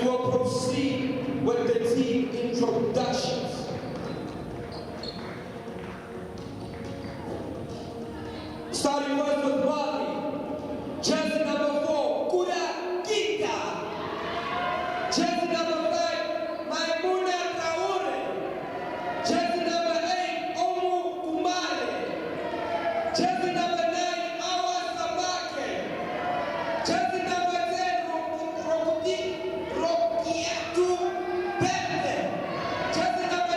we'll proceed with the team introductions. Starting first with Bobby, jersey number 4, Kuda Gita. Jersey number 5, Maimuna Traore. Jersey number 8, Omu Kumare. Jersey number 9, Awa Sabake. Jersey number 10, Rokiatu Bende. Jersey number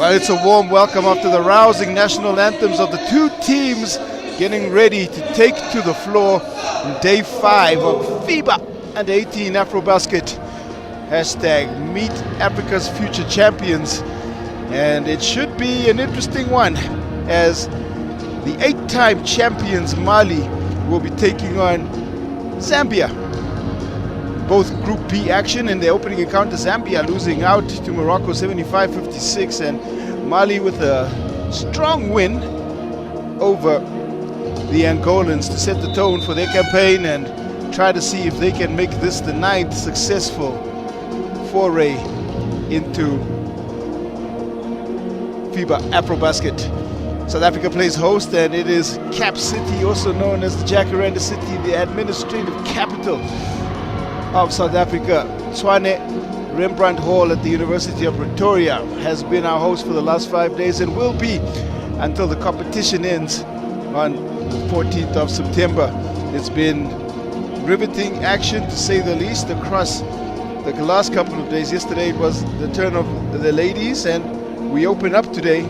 Well, it's a warm welcome after the rousing national anthems of the two teams getting ready to take to the floor in day 5 of FIBA U18 AfroBasket. Hashtag Meet Africa's Future Champions. And it should be an interesting one, as the 8-time champions Mali will be taking on Zambia. Both Group B action in the opening encounter, Zambia losing out to Morocco 75-56, and Mali with a strong win over the Angolans to set the tone for their campaign and try to see if they can make this the 9th successful foray into FIBA AfroBasket. South Africa plays host, and it is Cap City, also known as the Jacaranda City, the administrative capital of South Africa. Tshwane Rembrandt Hall at the University of Pretoria has been our host for the last 5 days and will be until the competition ends on the 14th of September. It's been riveting action, to say the least, across the last couple of days. Yesterday it was the turn of the ladies, and we open up today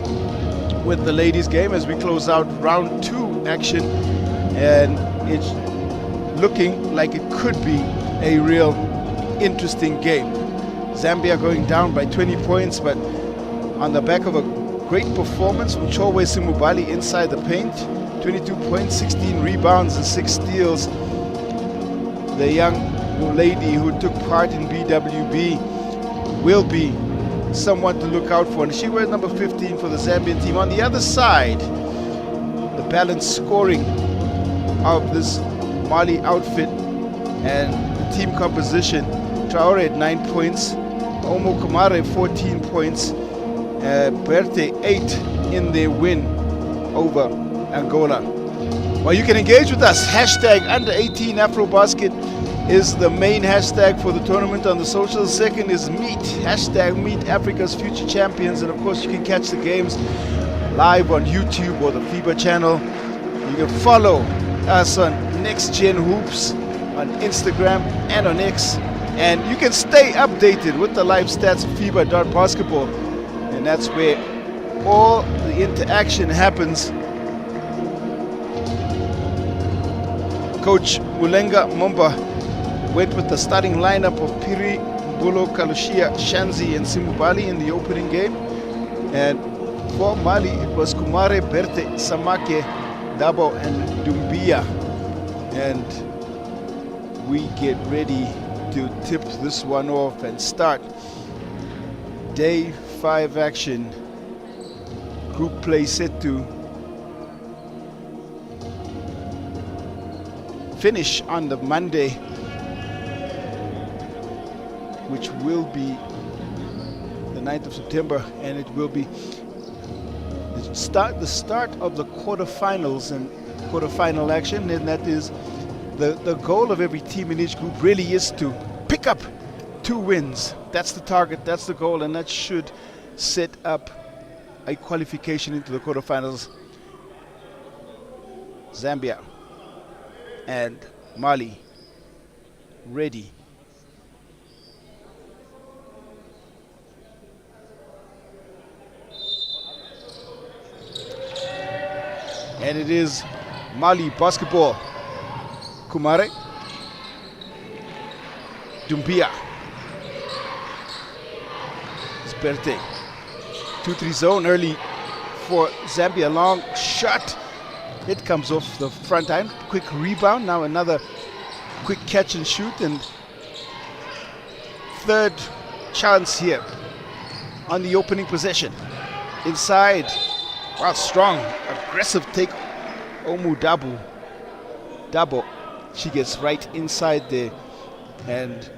with the ladies game as we close out round 2 action, and it's looking like it could be a real interesting game. Zambia going down by 20 points, but on the back of a great performance from Chorwe Simubali inside the paint. 22 points, 16 rebounds and 6 steals. The young lady who took part in BWB will be someone to look out for, and she wears number 15 for the Zambian team. On the other side, the balanced scoring of this Mali outfit and the team composition: Traore at 9 points, Omo Kumare 14 points, Berte 8 in their win over Angola. Well, you can engage with us. Hashtag under18 AfroBasket is the main hashtag for the tournament on the socials. Second is Meet, hashtag Meet Africa's Future Champions. And of course, you can catch the games live on YouTube or the FIBA channel. You can follow us on Next Gen Hoops on Instagram and on X. And you can stay updated with the live stats of FIBA.basketball. And that's where all the interaction happens. Coach Mulenga Momba went with the starting lineup of Piri, Bulo, Kalushia, Shanzi and Simubali in the opening game. And for Mali, it was Kumare, Berte, Samake, Dabo and Dumbia. And we get ready to tip this one off and start day 5 action. Group play set to finish on the Monday, which will be the 9th of September, and it will be the start of the quarterfinals and quarterfinal action. And that is the goal of every team in each group really is to pick up 2 wins. That's the target, that's the goal, and that should set up a qualification into the quarterfinals. Zambia and Mali ready. And it is Mali basketball. Kumare, Dumbia, Berte. 2-3 zone early for Zambia. Long shot. It comes off the front end. Quick rebound. Now another quick catch and shoot. And third chance here on the opening possession. Inside. Wow, strong, aggressive take. Omu Dabo. She gets right inside there. And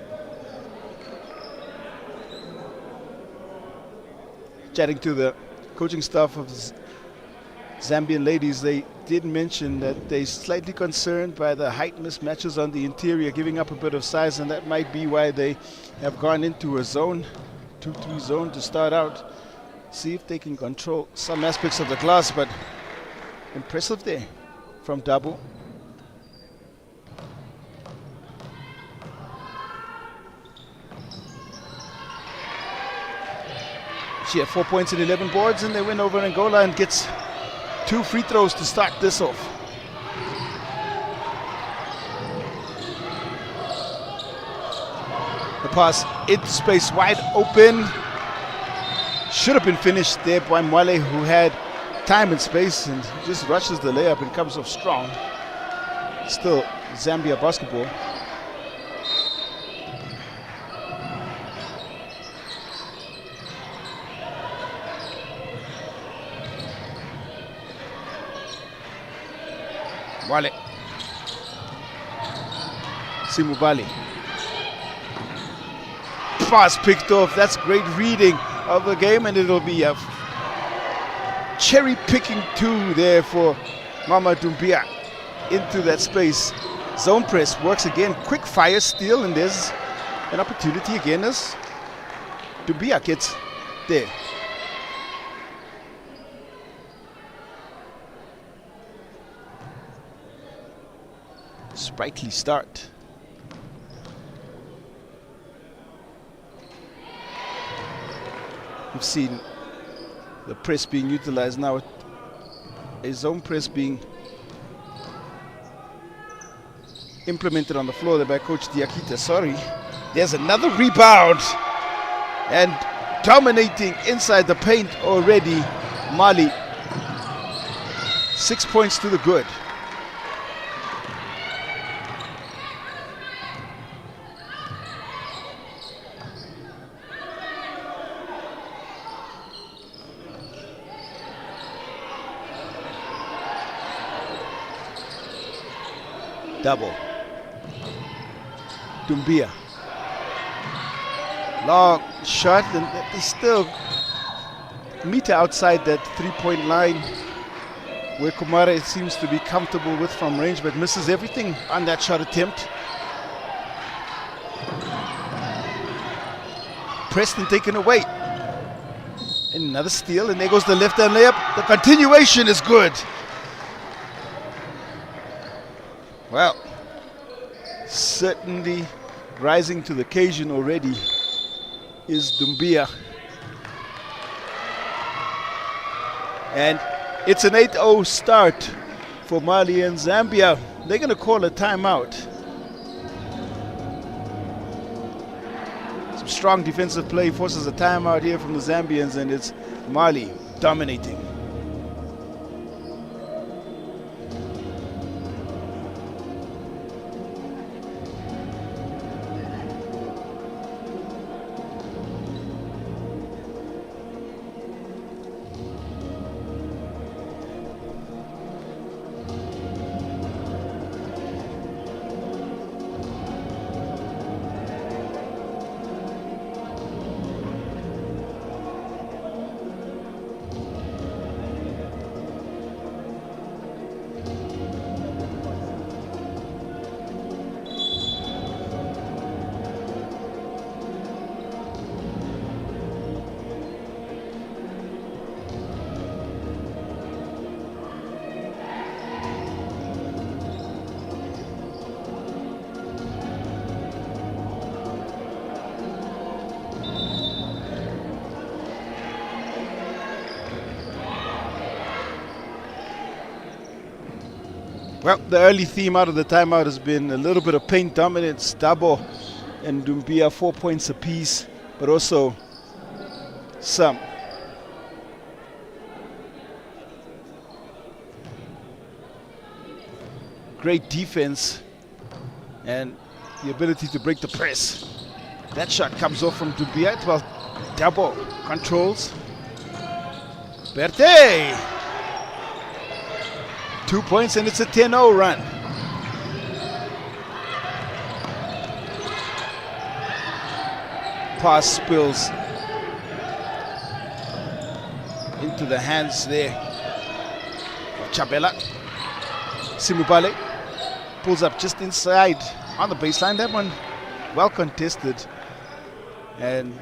chatting to the coaching staff of Zambian ladies, they did mention that they're slightly concerned by the height mismatches on the interior, giving up a bit of size, and that might be why they have gone into a zone, 2-3 zone to start out. See if they can control some aspects of the glass, but impressive there from Dabo. She had 4 points and 11 boards, and they win over Angola and gets 2 free throws to start this off. The pass into space, wide open. Should have been finished there by Mwale, who had time and space and just rushes the layup and comes off strong. Still Zambia basketball. Wale. Simubali. Pass picked off. That's great reading of the game, and it'll be a cherry picking 2 there for Mama Dumbia into that space. Zone press works again. Quick fire steal, and there's an opportunity again as Dumbia gets there. Sprightly start. We've seen the press being utilized now, a zone press being implemented on the floor there by Coach Diakita. Sorry. There's another rebound, and dominating inside the paint already, Mali. 6 points to the good. Double. Dumbia. Long shot, and they still meter outside that 3-point line where Kumare seems to be comfortable with from range, but misses everything on that shot attempt. Preston taken away. And another steal, and there goes the left-hand layup. The continuation is good. Well, certainly rising to the occasion already is Dumbia. And it's an 8-0 start for Mali and Zambia. They're going to call a timeout. Some strong defensive play forces a timeout here from the Zambians, and it's Mali dominating. Well, the early theme out of the timeout has been a little bit of paint dominance. Dabo and Dumbia 4 points apiece, but also some great defense and the ability to break the press. That shot comes off from Dumbia. Well, Dabo controls. Berte! 2 points, and it's a 10-0 run. Pass spills into the hands there of Chabela. Simubale pulls up just inside on the baseline. That one well contested, and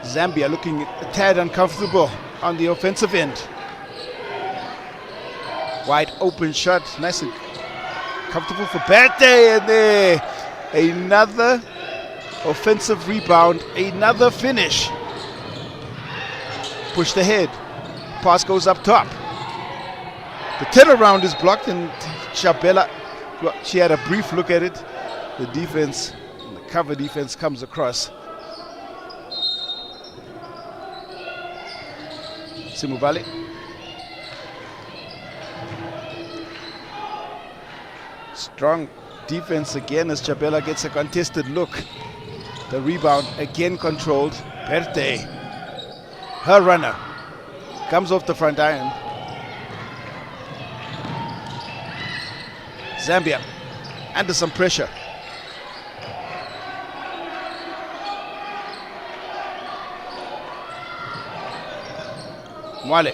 Zambia looking a tad uncomfortable on the offensive end. Wide open shot, nice and comfortable for Berte, and there Another offensive rebound, another finish. Pushed ahead. Pass goes up top. The turnaround is blocked, and Chabela, well, she had a brief look at it. The defense, the cover defense comes across. Simubale. Strong defense again as Chabela gets a contested look. The rebound again controlled. Berte, her runner, comes off the front iron. Zambia under some pressure. Mwale.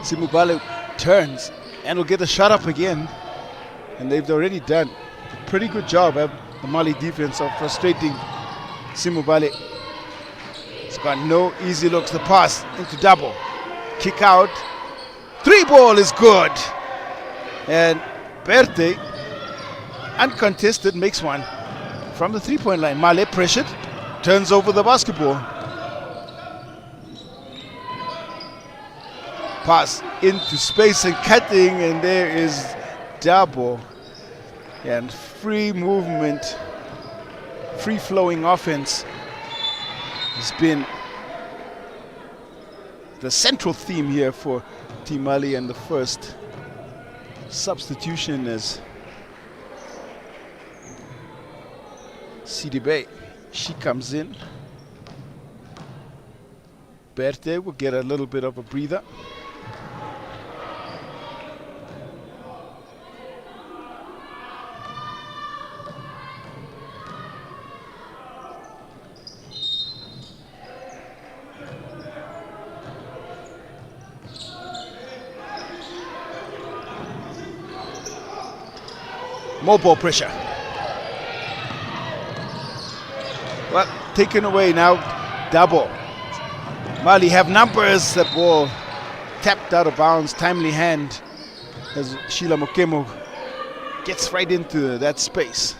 Simubale turns and will get a shot up again. And they've already done a pretty good job of the Mali defense of frustrating Simubale. It's got no easy looks. The pass into double. Kick out. 3 ball is good. And Berte, uncontested, makes one from the 3-point line. Male pressured, turns over the basketball. Pass into space and cutting, and there is double. And free movement, free-flowing offense has been the central theme here for Team Mali, and the first substitution is Sidibe. She comes in. Berte will get a little bit of a breather. More ball pressure. Well, taken away now. Double. Mali have numbers. The ball tapped out of bounds. Timely hand as Sheila Mokemo gets right into that space.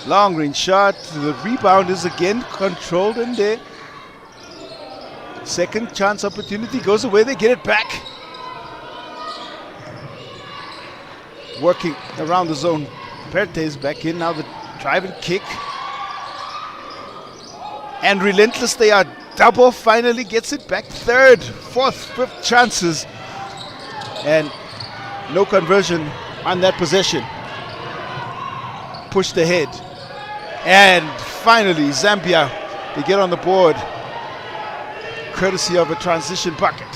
Long range shot. The rebound is again controlled in there. Second chance opportunity goes away. They get it back. Working around the zone. Berte is back in now. The drive and kick. And relentless they are. Double finally gets it back. Third, fourth, fifth chances. And no conversion on that possession. Pushed ahead. And finally, Zambia, they get on the board, courtesy of a transition bucket.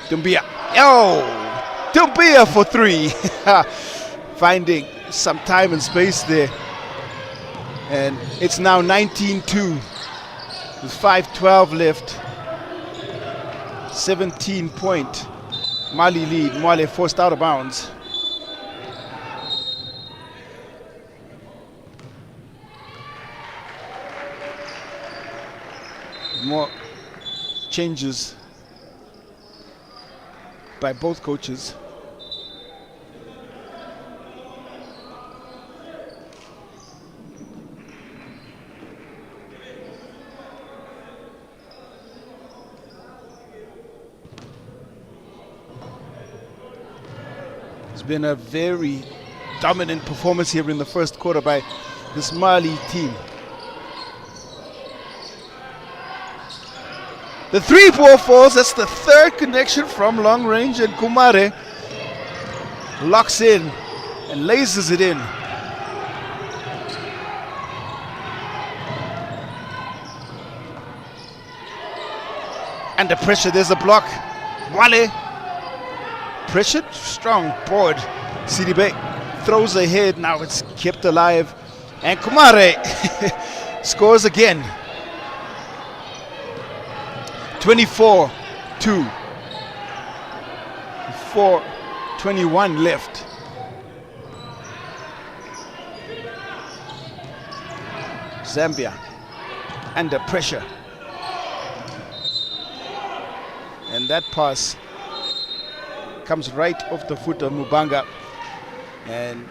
Dumbia. Oh! Dumbia for 3. Finding some time and space there. And it's now 19-2 with 5:12 left. 17-point Mali lead. Mwale forced out of bounds. More changes by both coaches. It's been a very dominant performance here in the first quarter by this Mali team. The 3-ball falls. That's the third connection from long range, and Kumare locks in and lasers it in. Under pressure, there's a block. Wale pressured, strong board. Sidibe throws ahead. Now it's kept alive, and Kumare scores again. 24-2. 4:21 left. Zambia under pressure. And that pass comes right off the foot of Mubanga and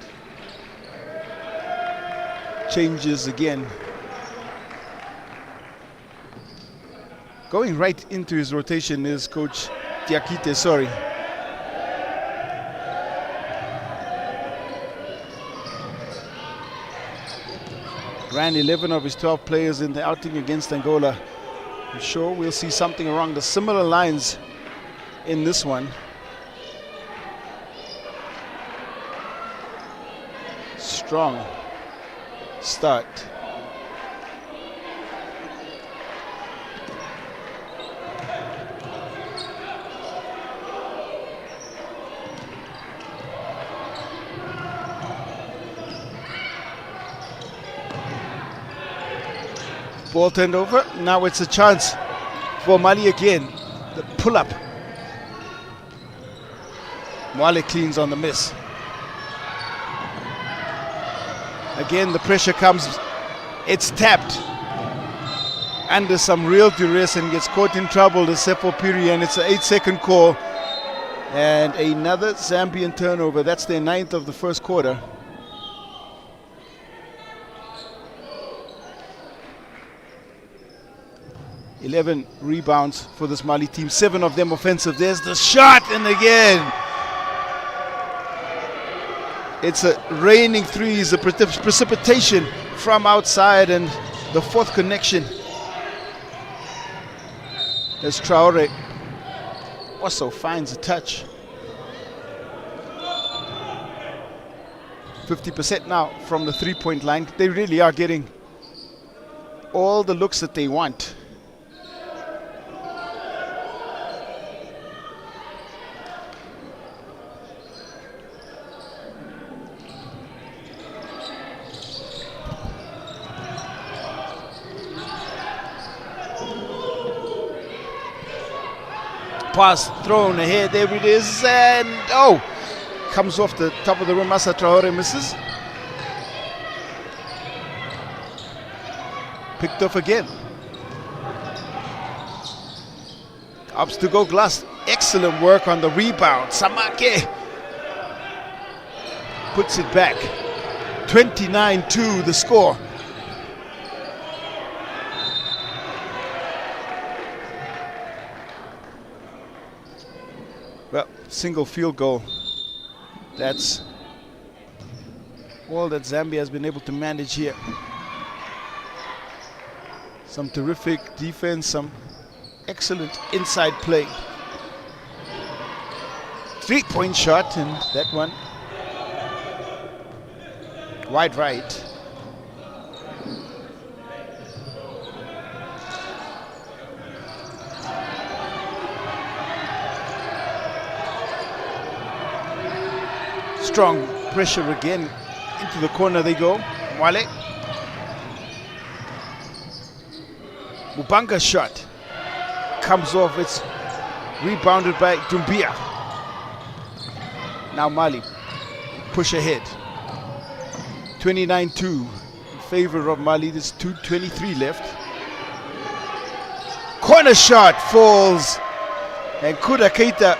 changes again. Going right into his rotation is Coach Diakite, sorry. Ran 11 of his 12 players in the outing against Angola. I'm sure we'll see something along the similar lines in this one. Strong start. Ball turned over. Now it's a chance for Mali again. The pull-up. Mwale cleans on the miss. Again, the pressure comes. It's tapped. Under some real duress and gets caught in trouble, the Seppo Piri, and it's an 8-second call. And another Zambian turnover. That's their 9th of the first quarter. Eleven rebounds for this Mali team, 7 of them offensive. There's the shot, and again it's a raining threes, a precipitation from outside, and the 4th connection as Traore also finds a touch. 50% now from the 3-point line. They really are getting all the looks that they want. Pass thrown ahead, there it is, and oh, comes off the top of the rim. Massa Traore misses. Picked off again. Ups to go Glass. Excellent work on the rebound. Samake puts it back. 29-2 the score. Well, single field goal. That's all that Zambia has been able to manage here. Some terrific defense, some excellent inside play. 3-point shot, and that one wide right. Strong pressure again. Into the corner they go. Mwale. Mubanga's shot comes off. It's rebounded by Dumbia. Now Mali push ahead. 29-2 in favor of Mali. There's 2:23 left. Corner shot falls, and Kuda Keita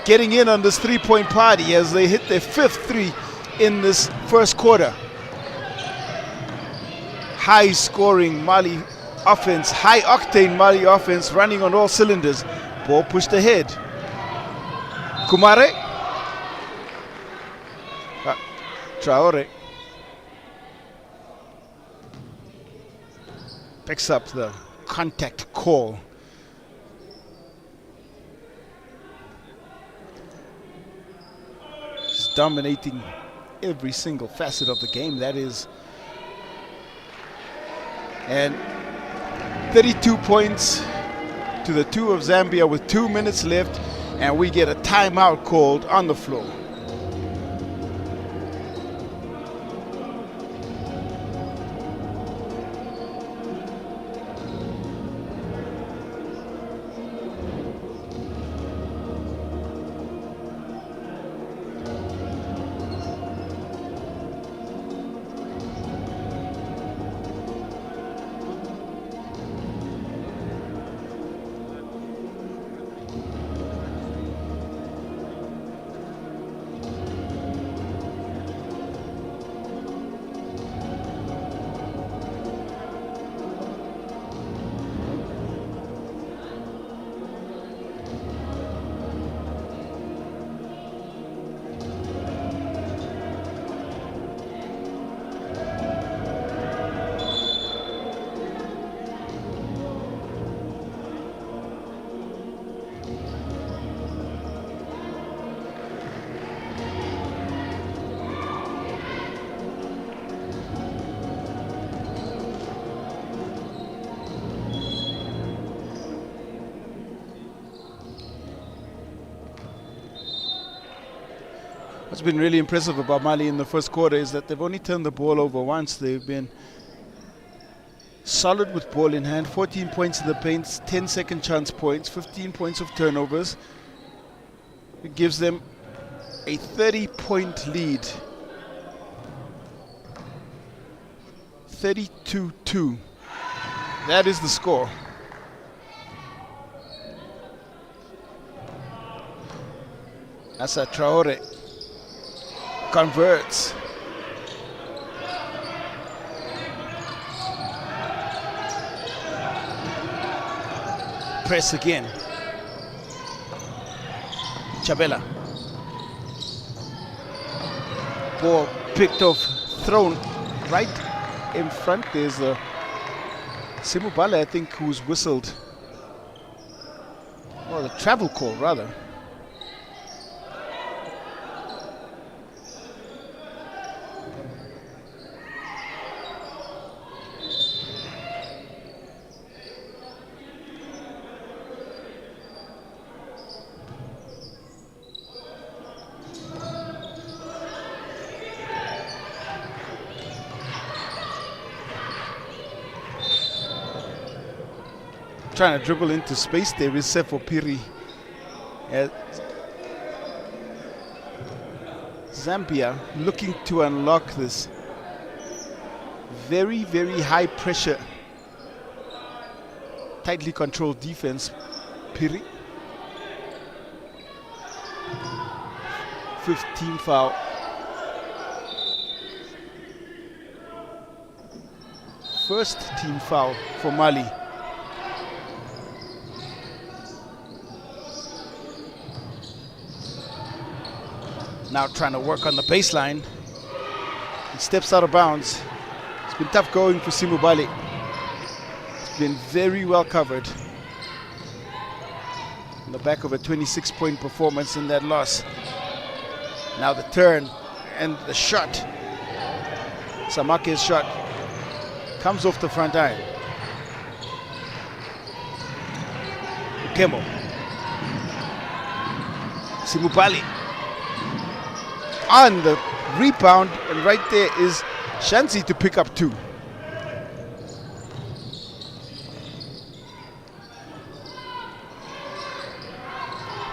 getting in on this 3-point party as they hit their 5th 3 in this first quarter. High scoring Mali offense, high octane Mali offense running on all cylinders. Ball pushed ahead. Kumare. Traore picks up the contact call. Dominating every single facet of the game, that is. And 32 points to the 2 of Zambia with 2 minutes left, and we get a timeout called on the floor. What's been really impressive about Mali in the first quarter is that they've only turned the ball over once. They've been solid with ball in hand, 14 points in the paint, 10 second chance points, 15 points of turnovers. It gives them a 30-point lead. 32-2. That is the score. Asa Traore converts. Press again. Chabela. Ball picked off, thrown right in front. There's a Simubale, I think, who's whistled. Well, the travel call, rather. Trying to dribble into space there is Sefo Piri. Zambia looking to unlock this very, very high pressure, tightly controlled defense. Piri. 15 foul. First team foul for Mali. Now trying to work on the baseline. He steps out of bounds. It's been tough going for Simubale. It's been very well covered. On the back of a 26-point performance in that loss. Now the turn and the shot. Samake's shot comes off the front iron. Ukemo. Simubale on the rebound, and right there is Shansi to pick up 2.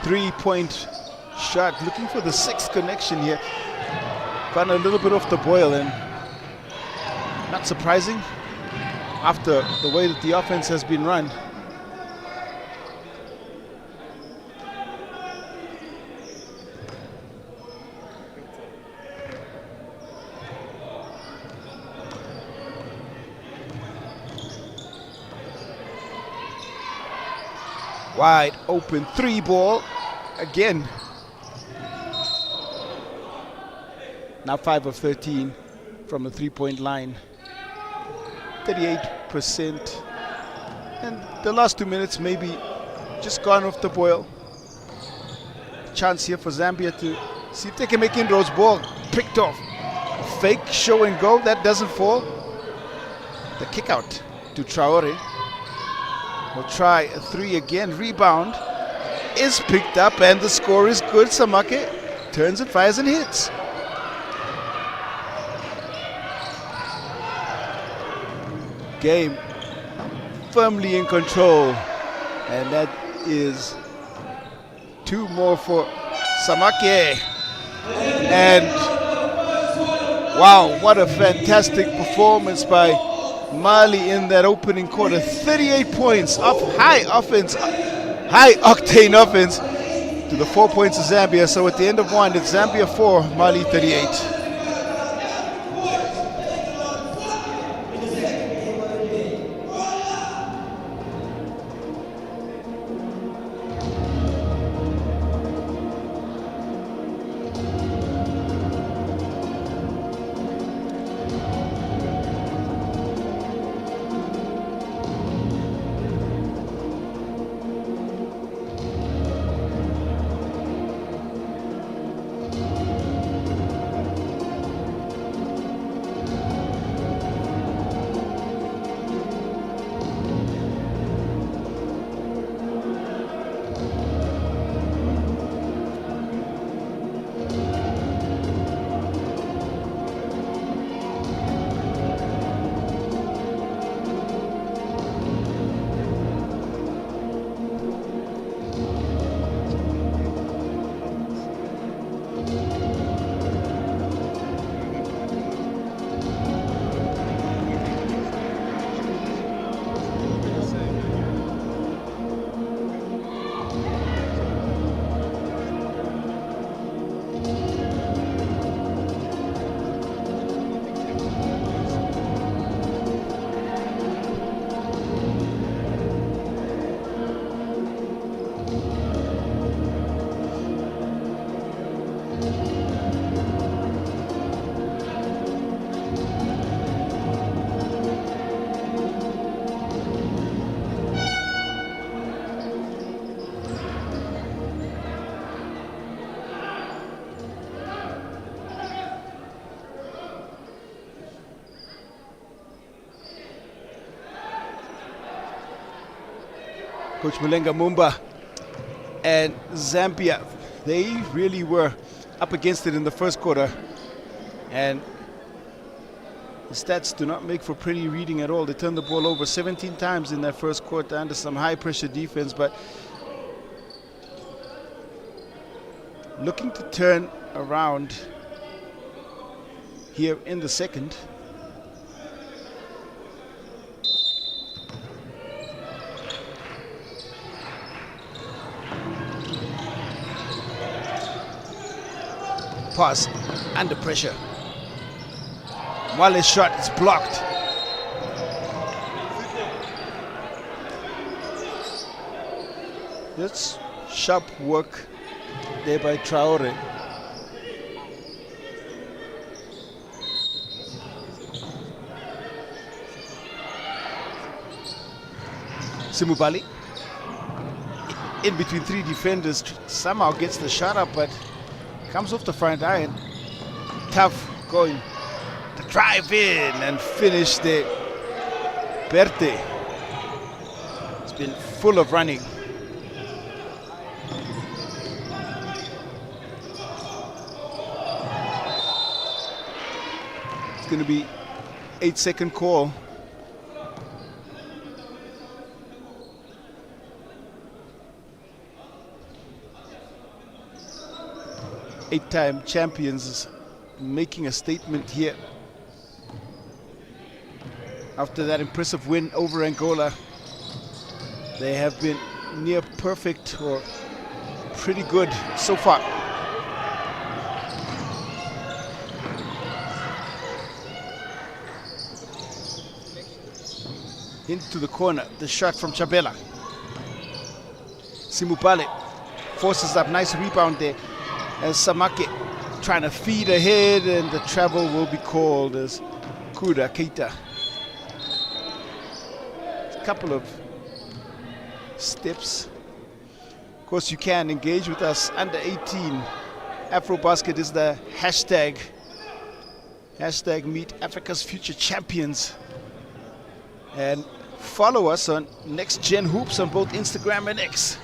Three-point shot, looking for the 6th connection here. Gone a little bit off the boil, and not surprising after the way that the offense has been run. Wide open 3 ball again. Now 5 of 13 from the 3-point line. 38%. And the last 2 minutes maybe just gone off the boil. Chance here for Zambia to see if they can make inroads. Ball picked off. Fake show and go. That doesn't fall. The kick out to Traore. We'll try a 3 again. Rebound is picked up and the score is good. Samake turns and fires and hits. Game firmly in control, and that is 2 more for Samake. And wow, what a fantastic performance by Mali in that opening quarter. 38 points of high offense, high octane offense to the 4 points of Zambia. So at the end of 1, it's Zambia 4, Mali 38. Coach Mulenga Mumba and Zambia, they really were up against it in the first quarter, and the stats do not make for pretty reading at all. They turned the ball over 17 times in that first quarter under some high pressure defense, but looking to turn around here in the second. Pass under pressure. Mwale's shot is blocked. That's sharp work there by Traore. Simubali in between three defenders, somehow gets the shot up, but comes off the front iron. Tough going to drive in and finish there. Berte has been full of running. It's going to be 8-second call. Eight-time champions making a statement here after that impressive win over Angola. They have been near perfect or pretty good so far. Into the corner, the shot from Chabela. Simupale forces up, nice rebound there. As Samake trying to feed ahead, and the travel will be called as Kuda Keita. A couple of steps. Of course, you can engage with us under 18. AfroBasket is the hashtag. Hashtag meet Africa's future champions. And follow us on Next Gen Hoops on both Instagram and X.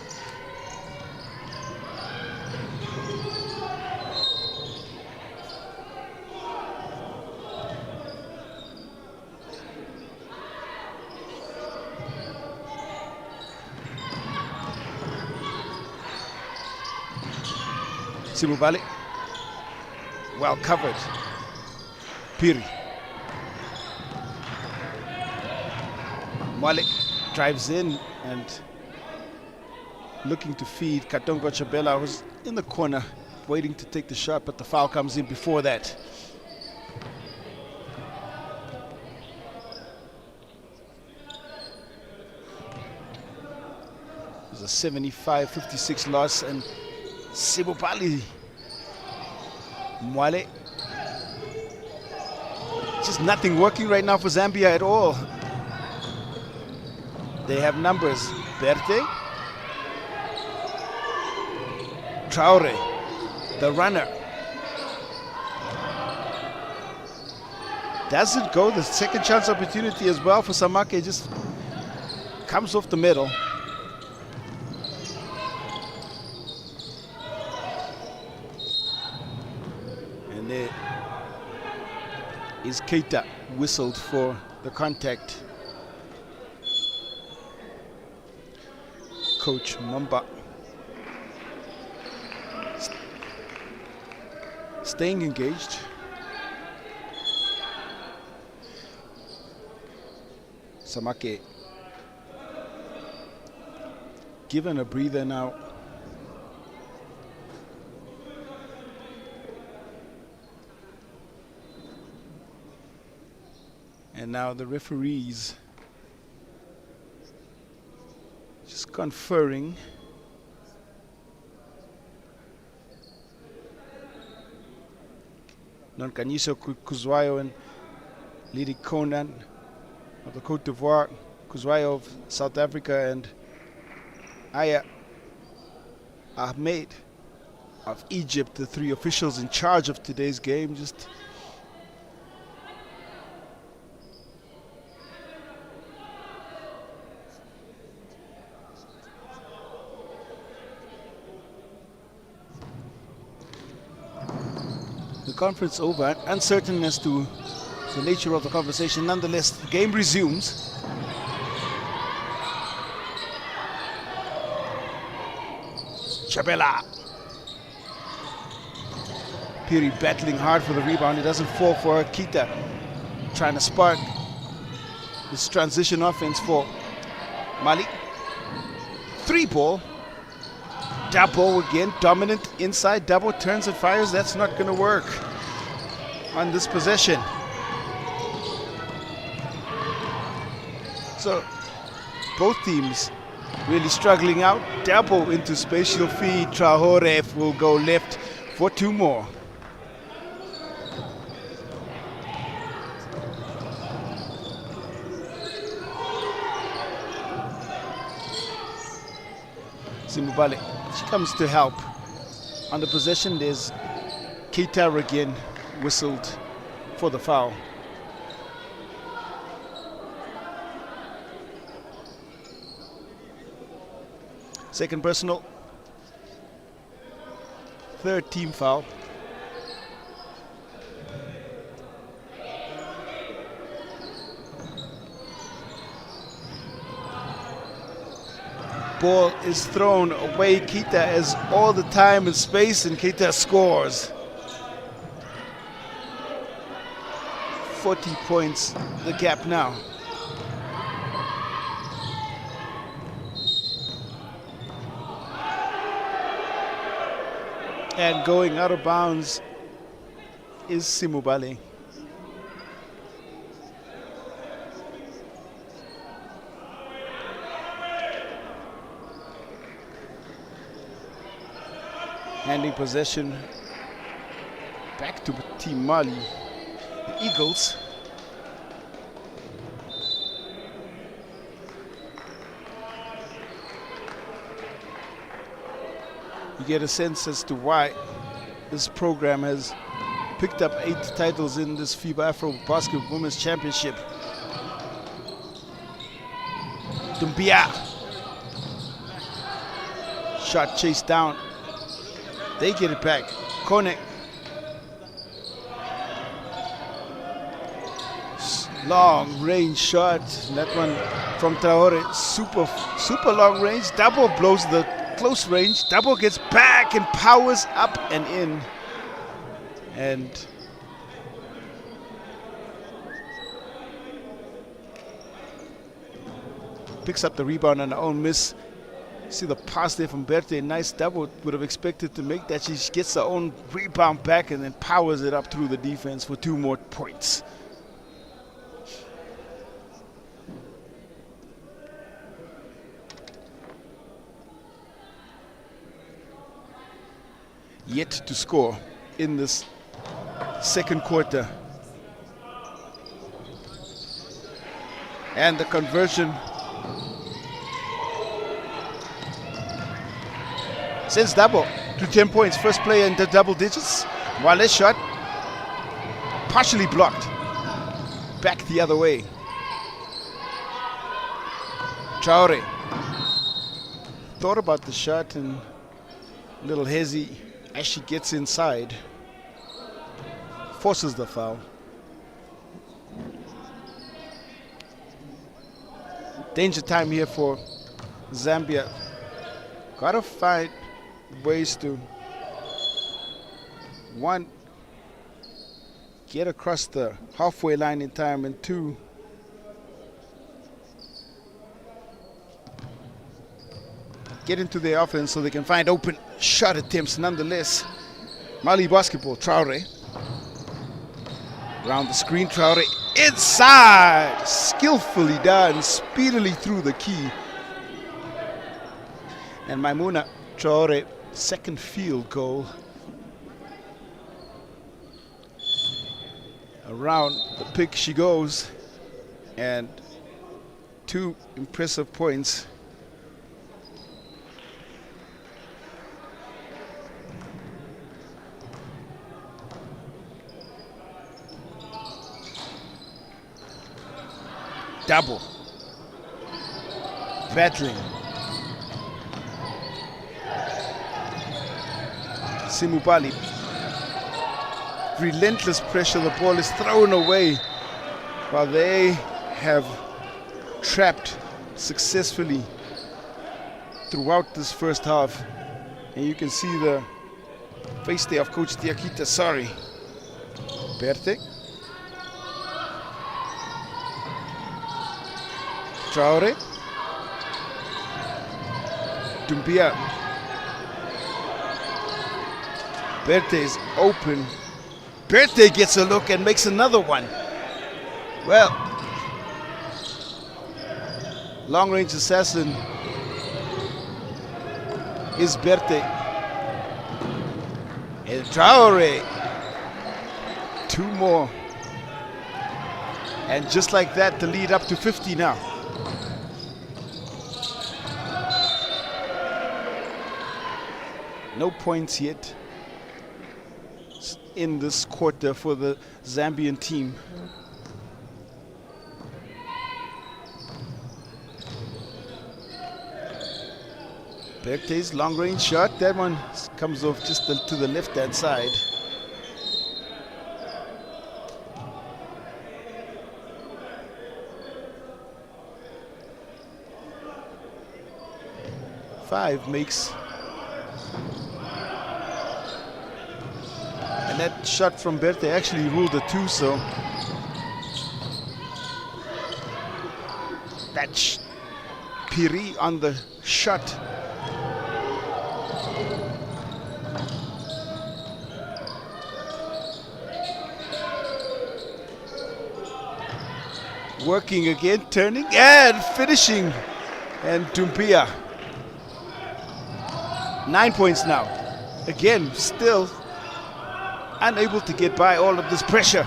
Simubali, well covered. Piri. Mwale drives in and looking to feed Katongo Chabela, who's in the corner waiting to take the shot, but the foul comes in before that. It was a 75-56 loss, and Simubali, Mwale, just nothing working right now for Zambia at all. They have numbers. Berte, Traore, the runner. Does it go? The second chance opportunity as well for Samake, just comes off the middle. And there is Keita whistled for the contact. Coach Mumba staying engaged. Samake given a breather now. And now the referees just conferring. Nonkaniso Kuzwayo and Lidi Conan of the Cote d'Ivoire, Kuzwayo of South Africa, and Aya Ahmed of Egypt, the three officials in charge of today's game. Just conference over, uncertain as to the nature of the conversation. Nonetheless, the game resumes. Chabela. Piri battling hard for the rebound. It doesn't fall for her. Kita trying to spark this transition offense for Mali. 3-ball. Dabo again, dominant inside. Dabo turns and fires. That's not going to work on this possession. So both teams really struggling out. Dabo into spatial feed. Traore will go left for 2 more. Simubale, she comes to help. On the possession, there's Keita again whistled for the foul. Second personal, 3rd team foul. Ball is thrown away. Keita has all the time and space, and Keita scores. 40 points, the gap now. And going out of bounds is Simubale. Handing possession back to Team Mali, the Eagles. You get a sense as to why this program has picked up 8 titles in this FIBA AfroBasket Women's Championship. Dumbia. Shot chased down. They get it back. Kone. Long range shot. That one from Traore. Super long range. Dabo blows the close range. Dabo gets back and powers up and in. And picks up the rebound on her own miss. See the pass there from Berthe, nice double. Would have expected to make that. She gets her own rebound back and then powers it up through the defense for 2 more points. Yet to score in this second quarter. And the conversion sends Dabo to 10 points. First player in the double digits. Wale's shot partially blocked. Back the other way. Traore thought about the shot and a little hazy as she gets inside. Forces the foul. Danger time here for Zambia. Gotta find ways to, 1, get across the halfway line in time, and 2, get into their offense so they can find open shot attempts nonetheless. Mali basketball, Traore. Around the screen, Traore inside. Skillfully done, speedily through the key. And Maimuna Traore, second field goal. Around the pick she goes, and 2 impressive points. Double. Battling. Simubale relentless pressure. The ball is thrown away while they have trapped successfully throughout this first half. And you can see the face there of Coach Diakita. Sorry. Berthe. Traore. Dumbia. Berthe is open. Berthe gets a look and makes another one. Well, long-range assassin is Berthe. And Traore. 2 more. And just like that, the lead up to 50 now. No points yet in this quarter for the Zambian team. Berthe's long-range shot, that one comes off just to the left-hand side. Five makes. And that shot from Berthe actually ruled a 2, so that Piri on the shot. Working again, turning and finishing. And Dumbia. 9 points now. Again, still unable to get by all of this pressure.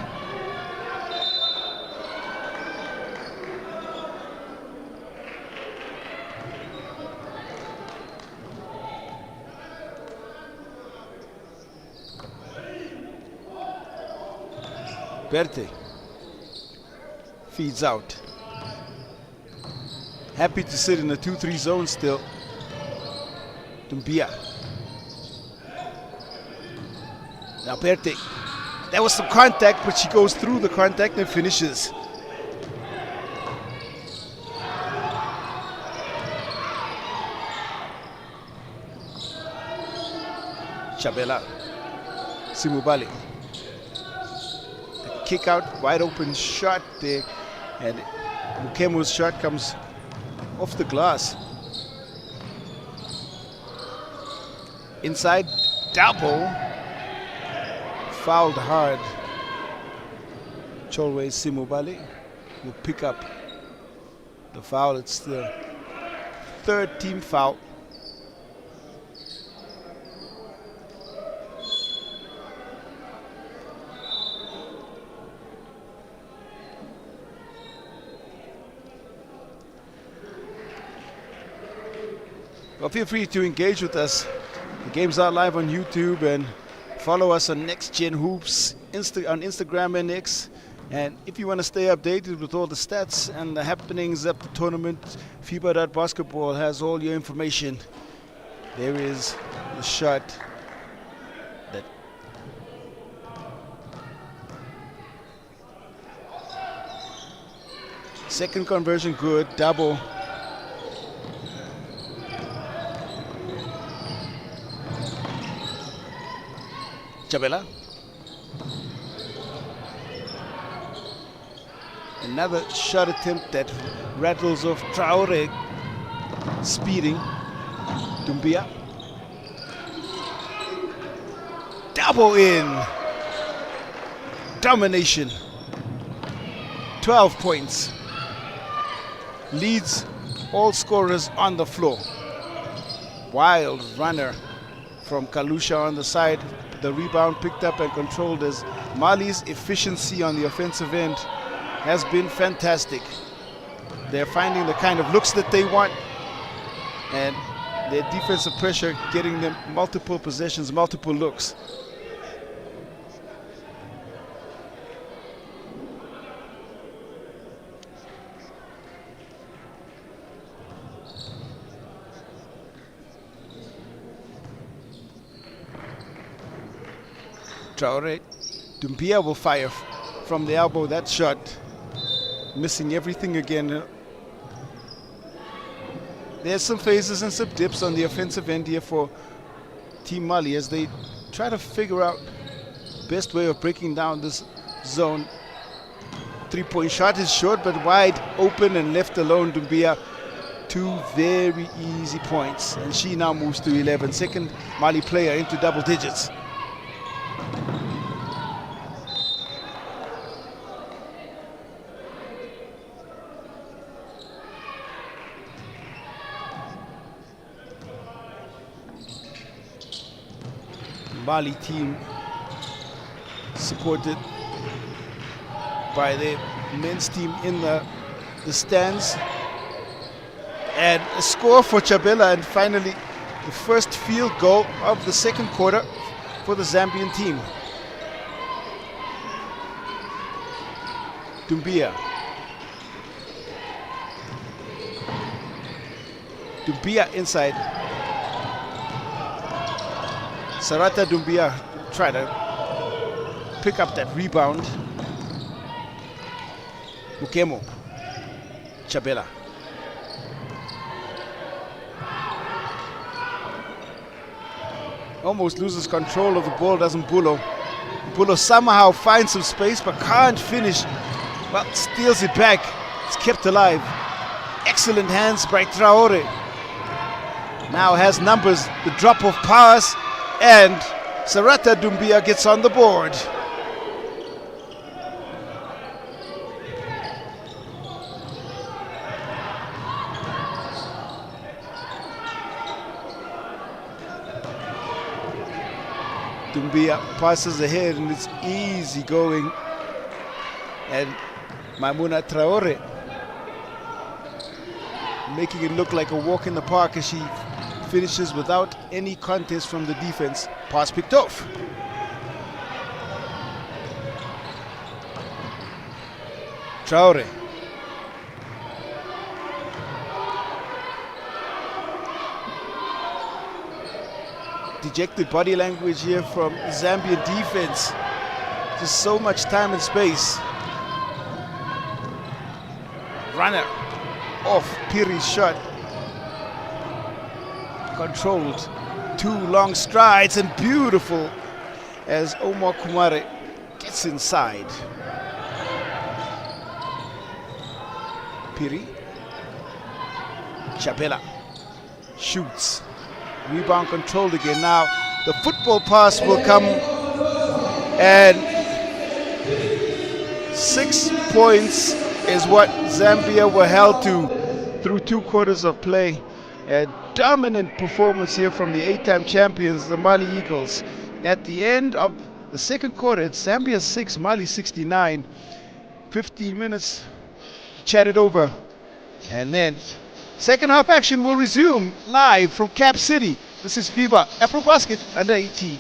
Berthe feeds out. Happy to sit in a 2-3 zone still. Dumbia. Now Berthe. There was some contact, but she goes through the contact and finishes. Chabela. Simubali. The kick out, wide open shot there. And Mukemu's shot comes off the glass. Inside, double. Fouled hard. Cholwe Simubali will pick up the foul. It's the 3rd team foul. Well, feel free to engage with us. The games are live on YouTube, and follow us on Next Gen Hoops on Instagram and X. And if you want to stay updated with all the stats and the happenings of the tournament, FIBA.basketball has all your information. There is the shot that second conversion good, double. Chabela. Another shot attempt that rattles off Traore, speeding. Dumbia. Double in. Domination. 12 points. Leads all scorers on the floor. Wild runner from Kalusha on the side. The rebound picked up and controlled as Mali's efficiency on the offensive end has been fantastic. They're finding the kind of looks that they want, and their defensive pressure getting them multiple possessions, multiple looks. Traore Dumbia will fire from the elbow. That shot missing everything again. There's some phases and some dips on the offensive end here for Team Mali as they try to figure out best way of breaking down this zone. Three-point shot is short but wide open and left alone. Dumbia, 2 very easy points, and she now moves to 11. Second Mali player into double digits. Mali team supported by the men's team in the stands. And a score for Chabela, and finally the first field goal of the second quarter for the Zambian team. Dumbia. Dumbia inside. Sarata Dumbia try to pick up that rebound. Mukemo. Chabela. Almost loses control of the ball, doesn't Bulo. Bulo somehow finds some space but can't finish. Well, steals it back. It's kept alive. Excellent hands by Traore. Now has numbers, the drop of pass, and Sarata Dumbia gets on the board. Dumbia passes ahead and it's easy going, and Maimuna Traore making it look like a walk in the park as she finishes without any contest from the defense. Pass picked off. Traore. Dejected body language here from Zambian defense. Just so much time and space. Runner off Piri's shot. Controlled. 2 long strides and beautiful as Omar Kumare gets inside. Piri. Chabela shoots. Rebound controlled again. Now the football pass will come, and 6 points is what Zambia were held to through 2 quarters of play. A dominant performance here from the 8-time champions, the Mali Eagles. At the end of the second quarter, it's Zambia 6, Mali 69. 15 minutes chatted over, and then second half action will resume live from Cap City. This is FIBA AfroBasket under 18.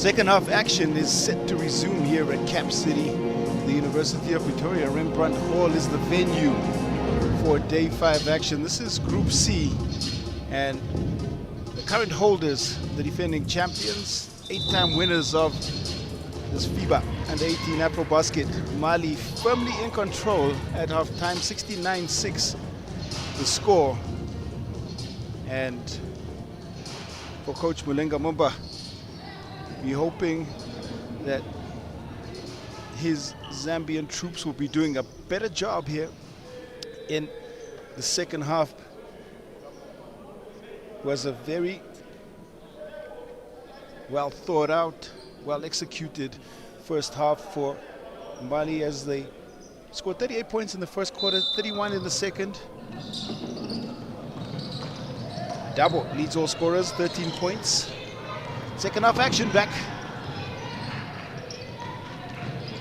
Second half action is set to resume here at Cap City. The University of Pretoria Rembrandt Hall is the venue for day 5 action. This is Group C, and the current holders, the defending champions, 8-time winners of this FIBA U18 AfroBasket, Mali, firmly in control at halftime, 69-6 the score. And for Coach Mulenga Mumba, we're hoping that his Zambian troops will be doing a better job here in the second half. Was a very well thought out, well executed first half for Mali, as they scored 38 points in the first quarter, 31 in the second. Dabo leads all scorers, 13 points. Second half action back.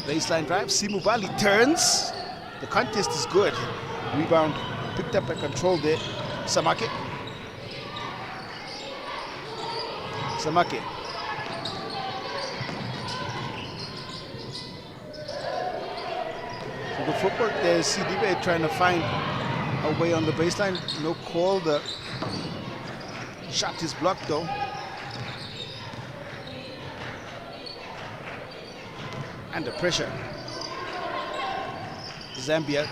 Baseline drive, Simu Bali turns. The contest is good. Rebound picked up and controlled there. Samake. Samake. So the footwork there, CDB trying to find a way on the baseline. No call. The shot is blocked though. Under pressure. Zambia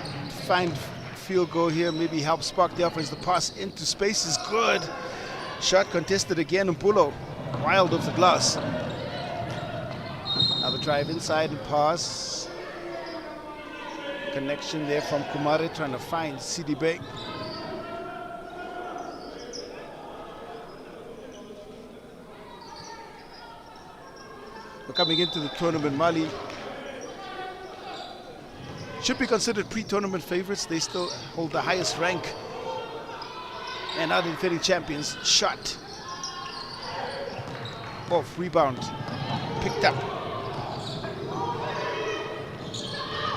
find field goal here, maybe help spark the offense. The pass into space is good. Shot contested again. Mpulo wild off the glass. Another drive inside and pass. Connection there from Kumare trying to find CDB. We're coming into the tournament. Mali should be considered pre-tournament favorites. They still hold the highest rank and are the defending champions. Shot off, rebound picked up.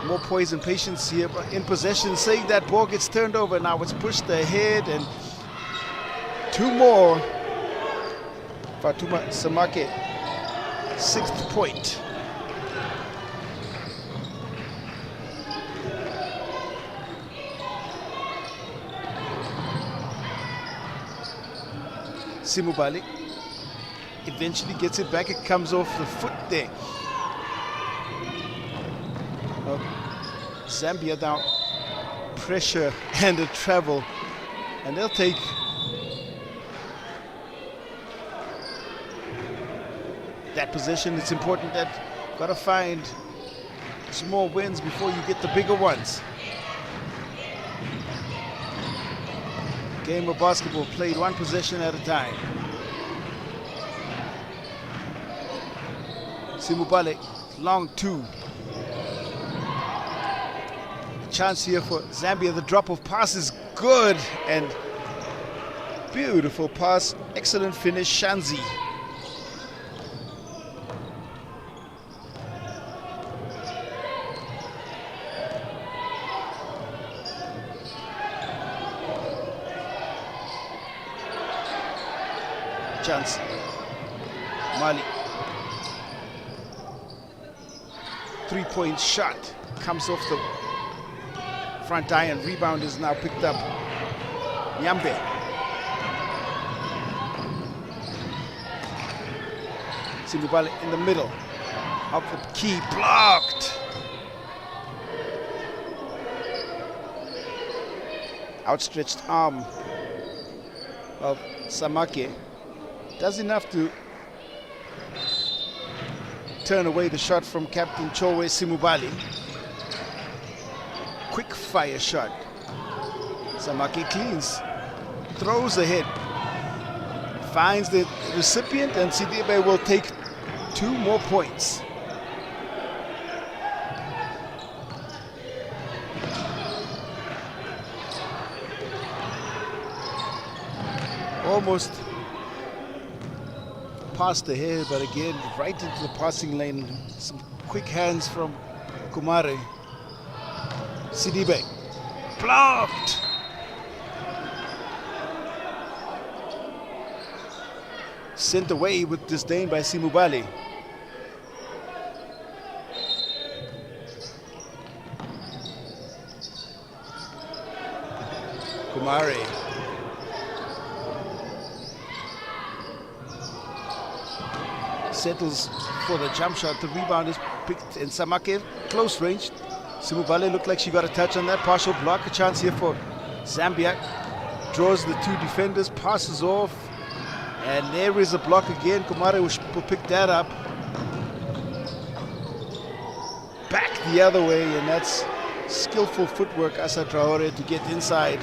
More poise and patience here, but in possession, saying that ball gets turned over. Now it's pushed ahead, and two more. Fatuma Samake, 6th point. Simubali eventually gets it back. It comes off the foot there. Zambia now pressure and a travel, and they'll take that possession. It's important that gotta find small wins before you get the bigger ones. Game of basketball played one possession at a time. Simubale, long two. Chance here for Zambia. The drop of pass is good, and beautiful pass. Excellent finish, Shanzi. Chance. Mali. 3-point shot comes off the front iron. Rebound is now picked up. Nyambe. Simubale in the middle of the key, blocked. Outstretched arm of Samake does enough to turn away the shot from Captain Chowe Simubali. Quick fire shot. Samake cleans, throws ahead, finds the recipient, and Sidibe will take 2 more points. Almost past the head, but again right into the passing lane. Some quick hands from Kumare. Sidibe blocked. Sent away with disdain by Simubali. Kumare. Settles for the jump shot. The rebound is picked in Samake, close range. Simubale looked like she got a touch on that. Partial block. A chance here for Zambia. Draws the 2 defenders, passes off, and there is a block again. Kumare will pick that up. Back the other way, and that's skillful footwork, Asa Traore, to get inside.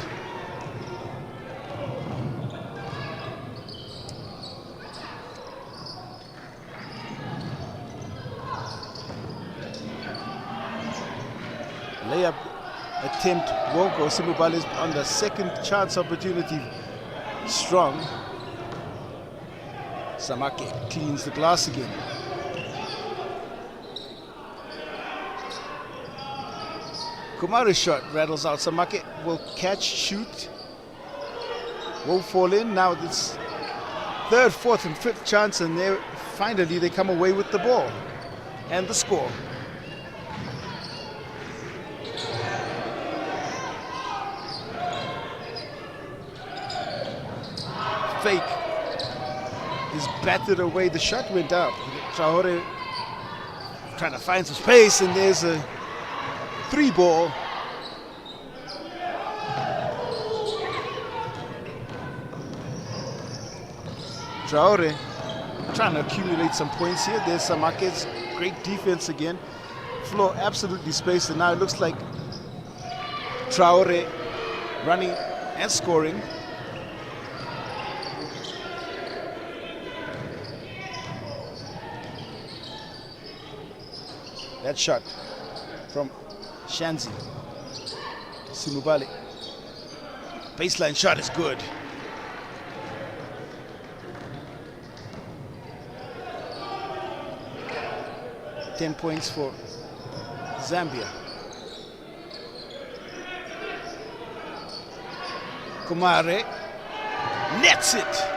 Layup attempt won't go. Simubale is on the second chance opportunity. Strong. Samake cleans the glass again. Kumare's shot rattles out. Samake will catch, shoot. Won't fall in. Now it's 3rd, 4th, and 5th chance, and finally they come away with the ball and the score. Fake is battered away. The shot went up. Traore trying to find some space, and there's a 3 ball. Traore trying to accumulate some points here. There's Samake's great defense again. Floor absolutely spaced, and now it looks like Traore running and scoring. That shot from Shanzi. Simubale. Baseline shot is good. Ten points for Zambia. Kumare nets it.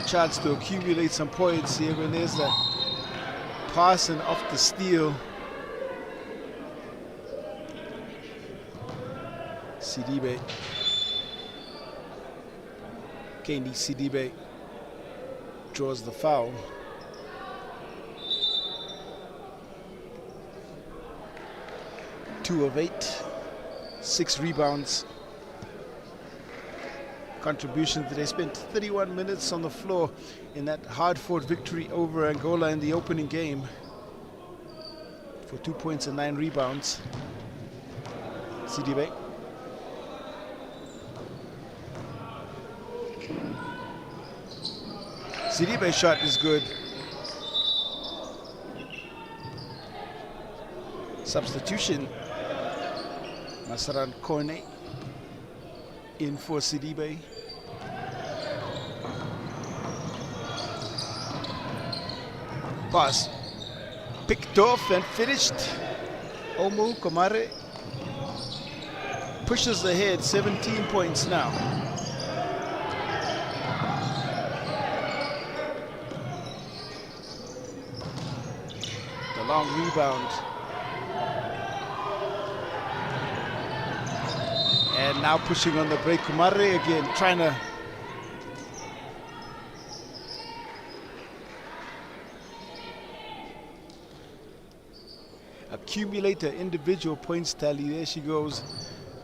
Chance to accumulate some points here when there's a pass and off the steal. Sidibe. Kendi Sidibe draws the foul. Two of 8, 6 rebounds. Contributions. They spent 31 minutes on the floor in that hard-fought victory over Angola in the opening game for 2 points and 9 rebounds. Sidibe. Sidibe's shot is good. Substitution. Masaran Kone in for Sidibe. Pass picked off and finished. Omu Komare pushes ahead, 17 points now. The long rebound. And now pushing on the break. Kumare again trying to accumulate her individual points tally. There she goes,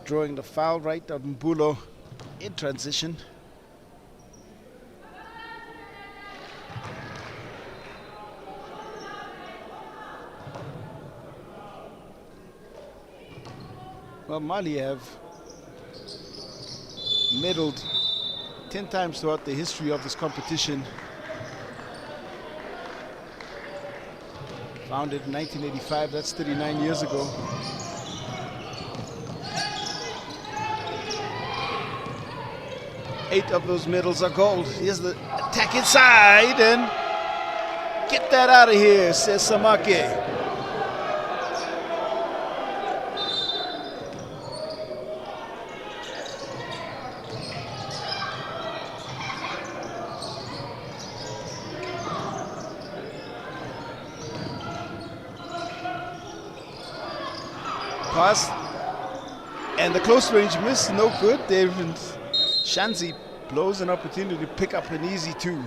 drawing the foul right on Mbulo in transition. Well, Mali have medaled 10 times throughout the history of this competition. Founded in 1985, that's 39 years ago. Eight of those medals are gold. Here's the attack inside, and get that out of here, says Samake. Pass, and the close range miss, no good. Shanzi blows an opportunity to pick up an easy 2.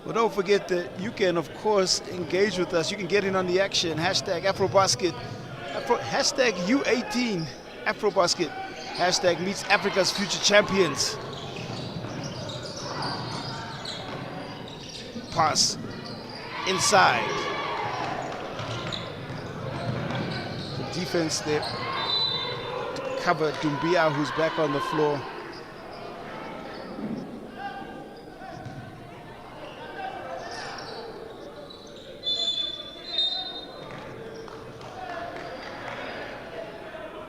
But don't forget that you can, of course, engage with us. You can get in on the action. Hashtag AfroBasket. Hashtag U18 AfroBasket. Hashtag meets Africa's future champions. Pass. Inside. The defense there to cover Dumbia, who's back on the floor.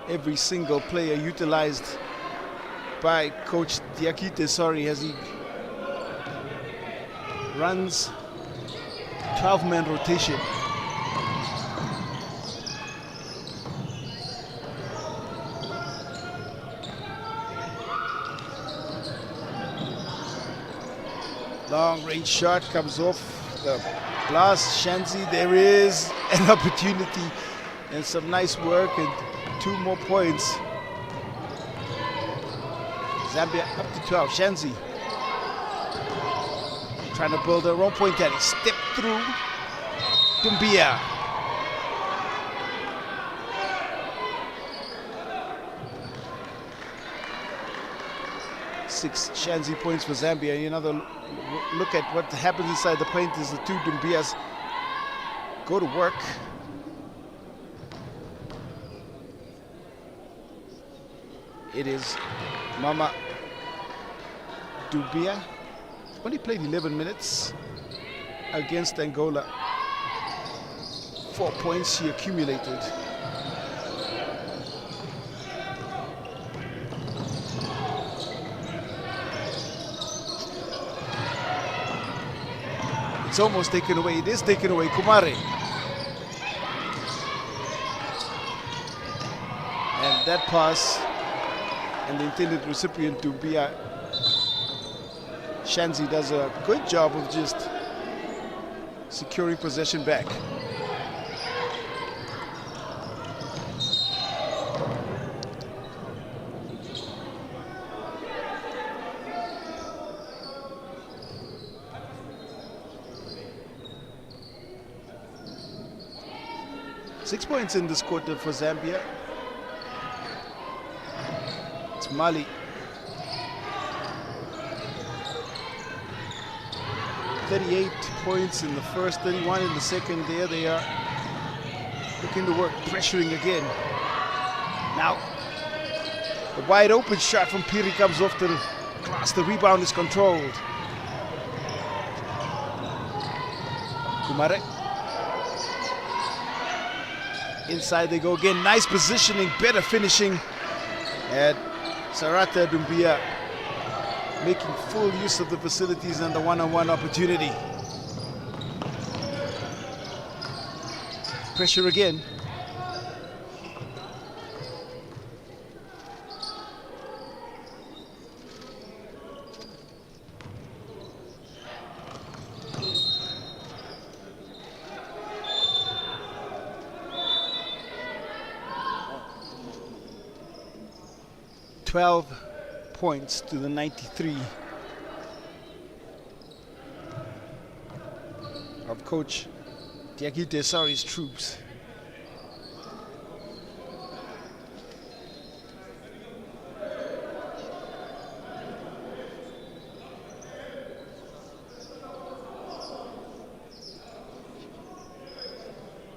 Every single player utilized by Coach Diakite, as he runs 12-man rotation. Long range shot comes off the glass. Shanzi, there is an opportunity and some nice work and 2 more points. Zambia up to 12. Shanzi trying to build their own point tally. Step through Dumbia. Six Shanzi points for Zambia. Another look at what happens inside the paint is the 2 Dumbias go to work. It is Mama Dumbia. Only played 11 minutes against Angola. 4 points she accumulated. It's almost taken away. It is taken away. Kumare. And that pass and the intended recipient Dumbia. Shanzi does a good job of just securing possession back. 6 points in this quarter for Zambia. It's Mali. 38 points in the first, 31 in the second. There they are, looking to work, pressuring again. Now, the wide open shot from Piri comes off the glass. The rebound is controlled. Kumare. Inside they go again. Nice positioning, better finishing. And Sarata Doumbia making full use of the facilities and the one-on-one opportunity. Pressure again. $12 points to the 93 of Coach Diaki Desari's troops.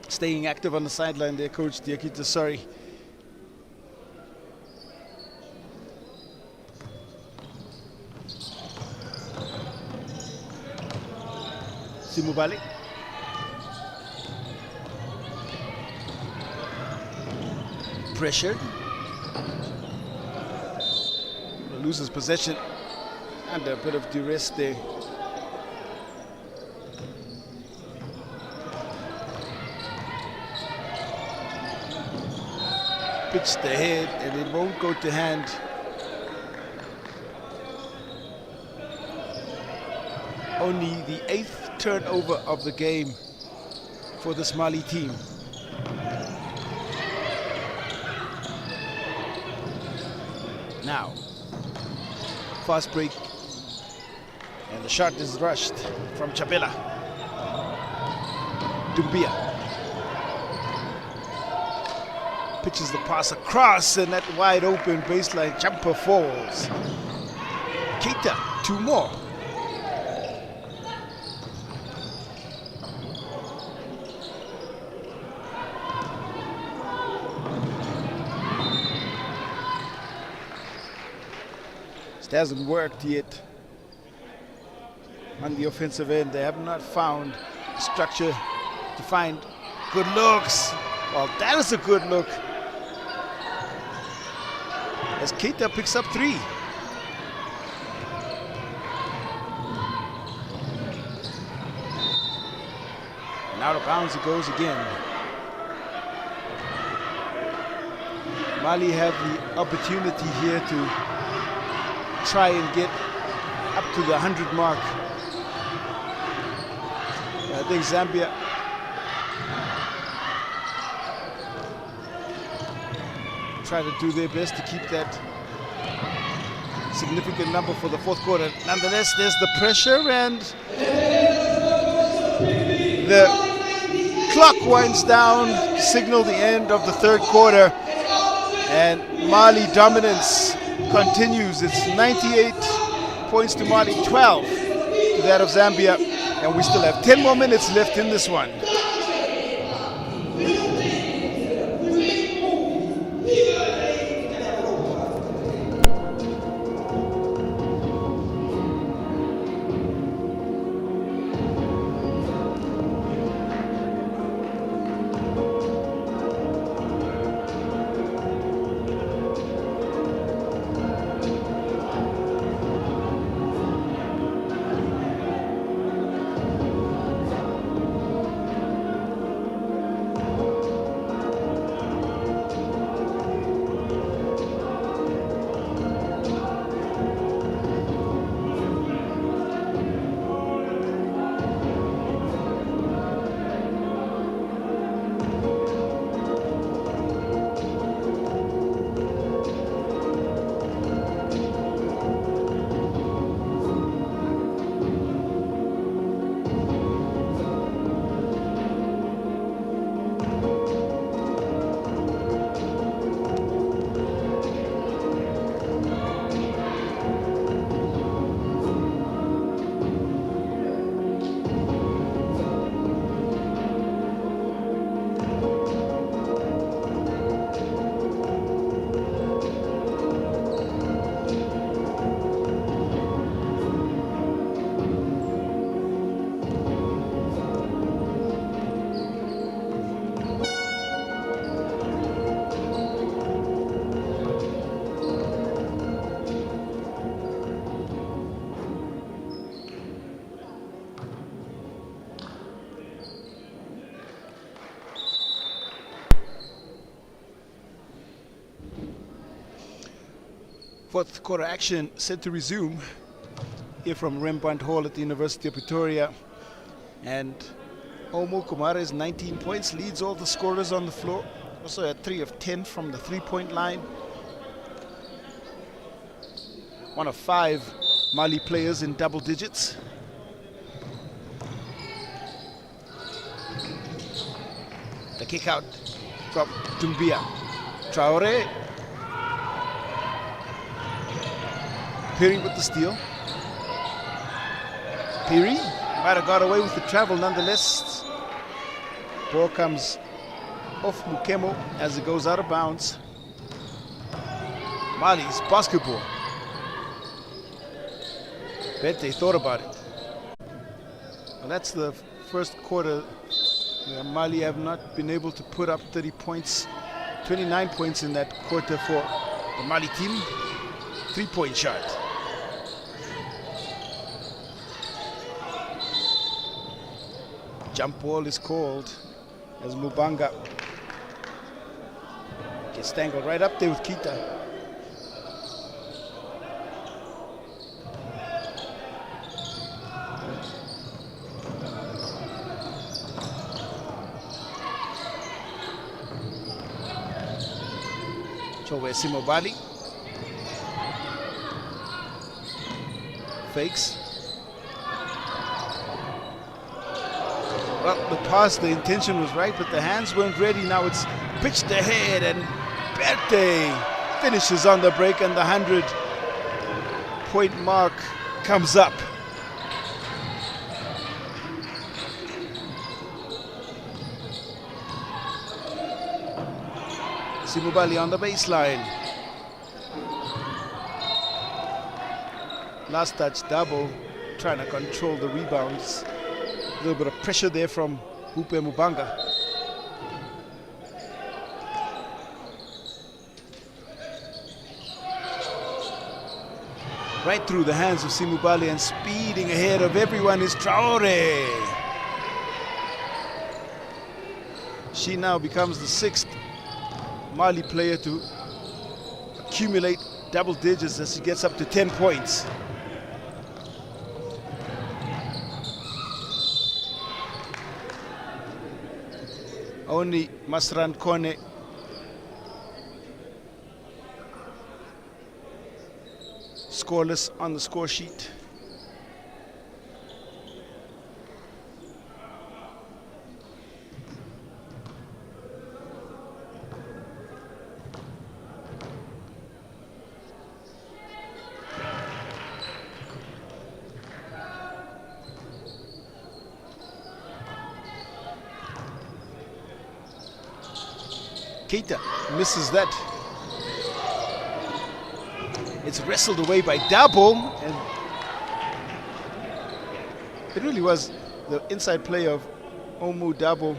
Staying active on the sideline there, Coach Diaki Desari. Simubali. Pressured. Loses possession under a bit of duress there. Pitched ahead and it won't go to hand. Only the 8th turnover of the game for the Mali team. Now, fast break, and the shot is rushed from Chabela. Doumbia pitches the pass across, and that wide open baseline jumper falls. Keita, 2 more. Hasn't worked yet on the offensive end. They have not found structure to find good looks. Well, that is a good look as Keita picks up 3. And out of bounds it goes again. Mali have the opportunity here to try and get up to the 100 mark. I think Zambia try to do their best to keep that significant number for the fourth quarter. Nonetheless, there's the pressure and the clock winds down to signal the end of the third quarter, and Mali dominance continues. It's 98 points to Mali, 12 to that of Zambia, and we still have 10 more minutes left in this one. Fourth quarter action set to resume here from Rembrandt Hall at the University of Pretoria. And Omo Kumara's 19 points leads all the scorers on the floor. Also at 3 of 10 from the three-point line. One of 5 Mali players in double digits. The kick out from Dumbia. Traore. Piri with the steal. Piri might have got away with the travel nonetheless. Ball comes off Mukemo as it goes out of bounds. Mali's basketball. Bet they thought about it. Well, that's the first quarter. Mali have not been able to put up 30 points, 29 points in that quarter for the Mali team. 3-point shot. Jump ball is called as Mubanga gets tangled right up there with Kita. Simobali fakes. Well, the pass, the intention was right, but the hands weren't ready. Now it's pitched ahead, and Berte finishes on the break, and the 100-point mark comes up. Simubali on the baseline. Last touch double, trying to control the rebounds. A little bit of pressure there from Hupe Mubanga. Right through the hands of Simubali, and speeding ahead of everyone is Traore. She now becomes the 6th Mali player to accumulate double digits as he gets up to 10 points. Only Masran Kone scoreless on the score sheet. Keita misses that. It's wrestled away by Dabo, and it really was the inside play of Omu Dabo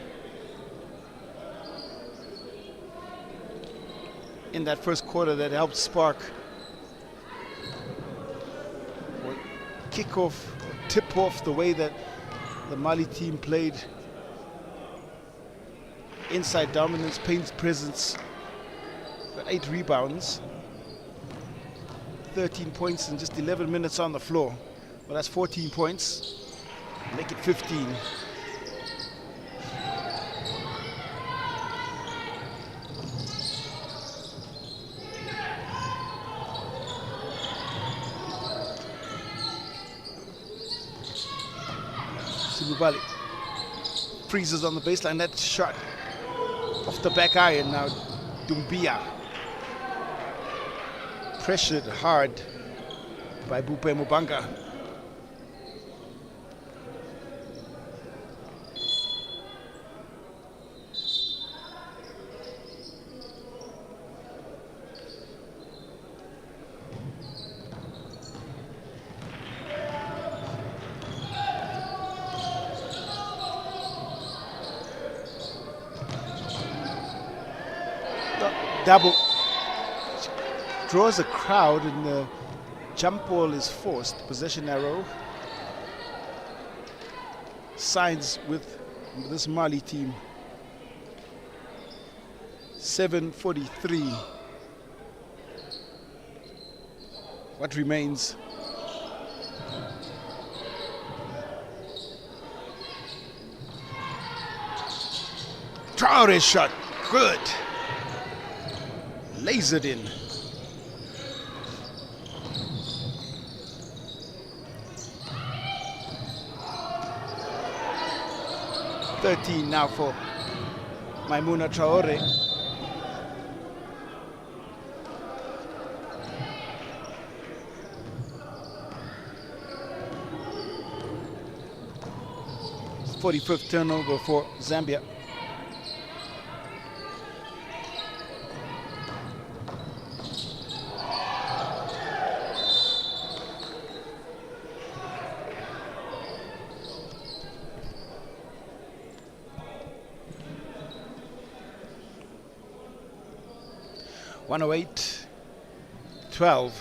in that first quarter that helped spark or kick off, or tip off the way that the Mali team played. Inside dominance, paint presence, 8 rebounds, 13 points in just 11 minutes on the floor. Well, that's 14 points, make it 15. Simubali freezes on the baseline, that shot off the back iron. Now Dumbia pressured hard by Bupe Mubanga. Double draws a crowd, and the jump ball is forced. Possession arrow signs with this Mali team. 7:43 what remains. Traore shot, good. Lasered in. $13 now for Maimouna Traore. It's 45th turnover for Zambia. $108-12.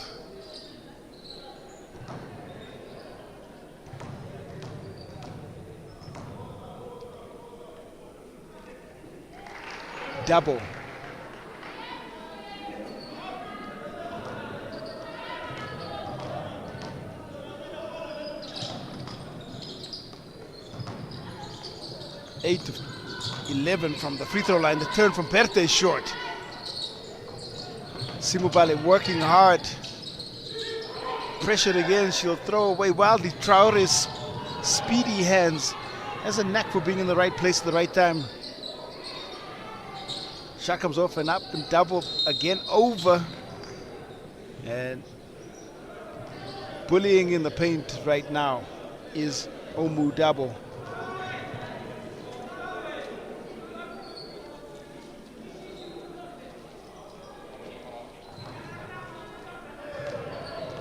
Double. Eight of 11 from the free throw line. The turn from Perte is short. Simubale working hard. Pressured again, she'll throw away wildly. Traore's speedy hands has a knack for being in the right place at the right time. Shot comes off and up and double again over. And bullying in the paint right now is Omu Dabo.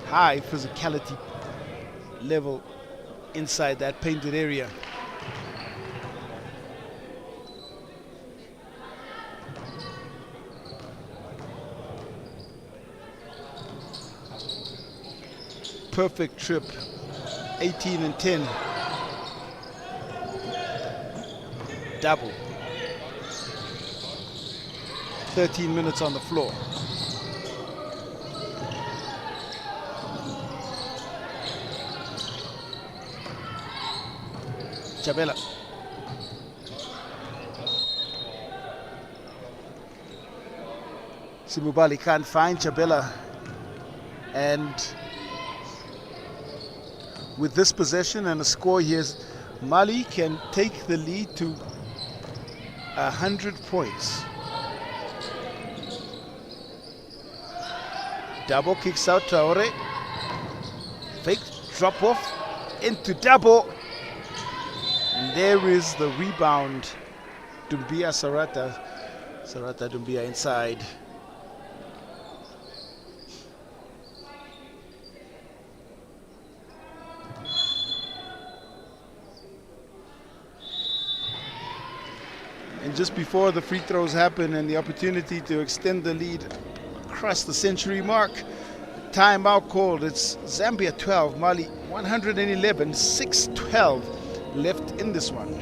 High physicality level inside that painted area. Perfect trip, 18 and 10. Double. 13 minutes on the floor. Chabela. Simubali can't find Chabela, and with this possession and a score here, Mali can take the lead to 100 points. Dabo kicks out Traore. Fake drop off into Dabo. And there is the rebound. Dumbia Sarata. Sarata Dumbia inside. And just before the free throws happen and the opportunity to extend the lead across the century mark, timeout called. It's Zambia 12, Mali 111, 6-12 left in this one.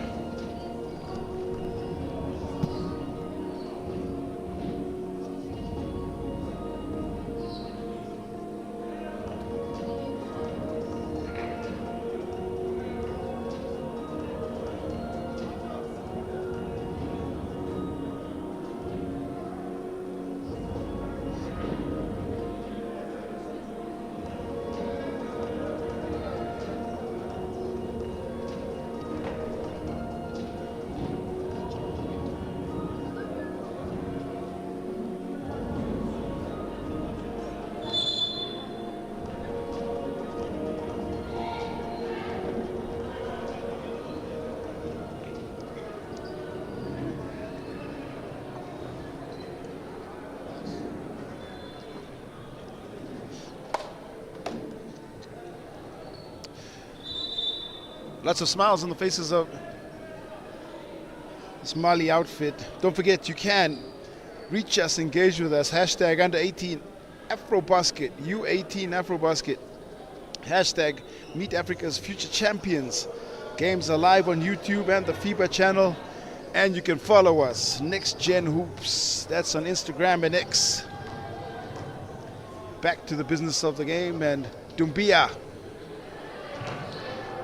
Lots of smiles on the faces of this Mali outfit. Don't forget, you can reach us, engage with us. Hashtag under18 AfroBasket, U18 AfroBasket. Hashtag Meet Africa's Future Champions. Games are live on YouTube and the FIBA channel. And you can follow us, Next Gen Hoops. That's on Instagram and X. back to the business of the game, and Dumbia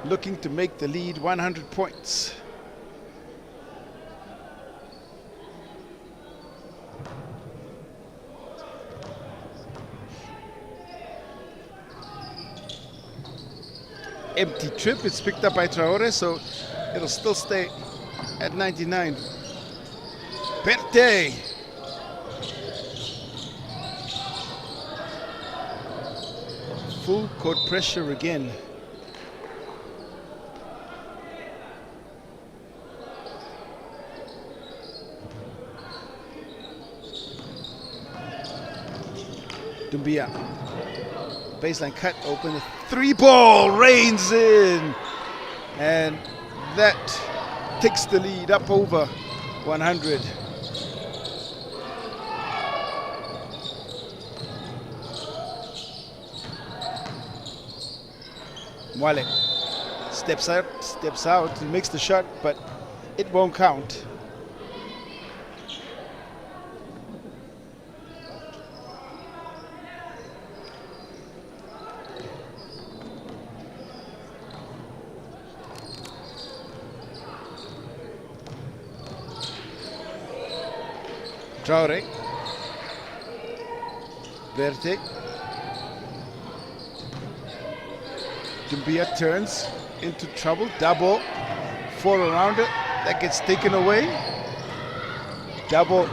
looking to make the lead 100 points. Empty trip, it's picked up by Traore, so it'll still stay at 99. Perte. Full court pressure again. Dumbia. Baseline cut open. The 3-ball rains in. And that takes the lead up over 100. Mwale steps out, he makes the shot, but it won't count. Traore, Verte, Dumbia turns into trouble, double, 4 around it, that gets taken away. Double,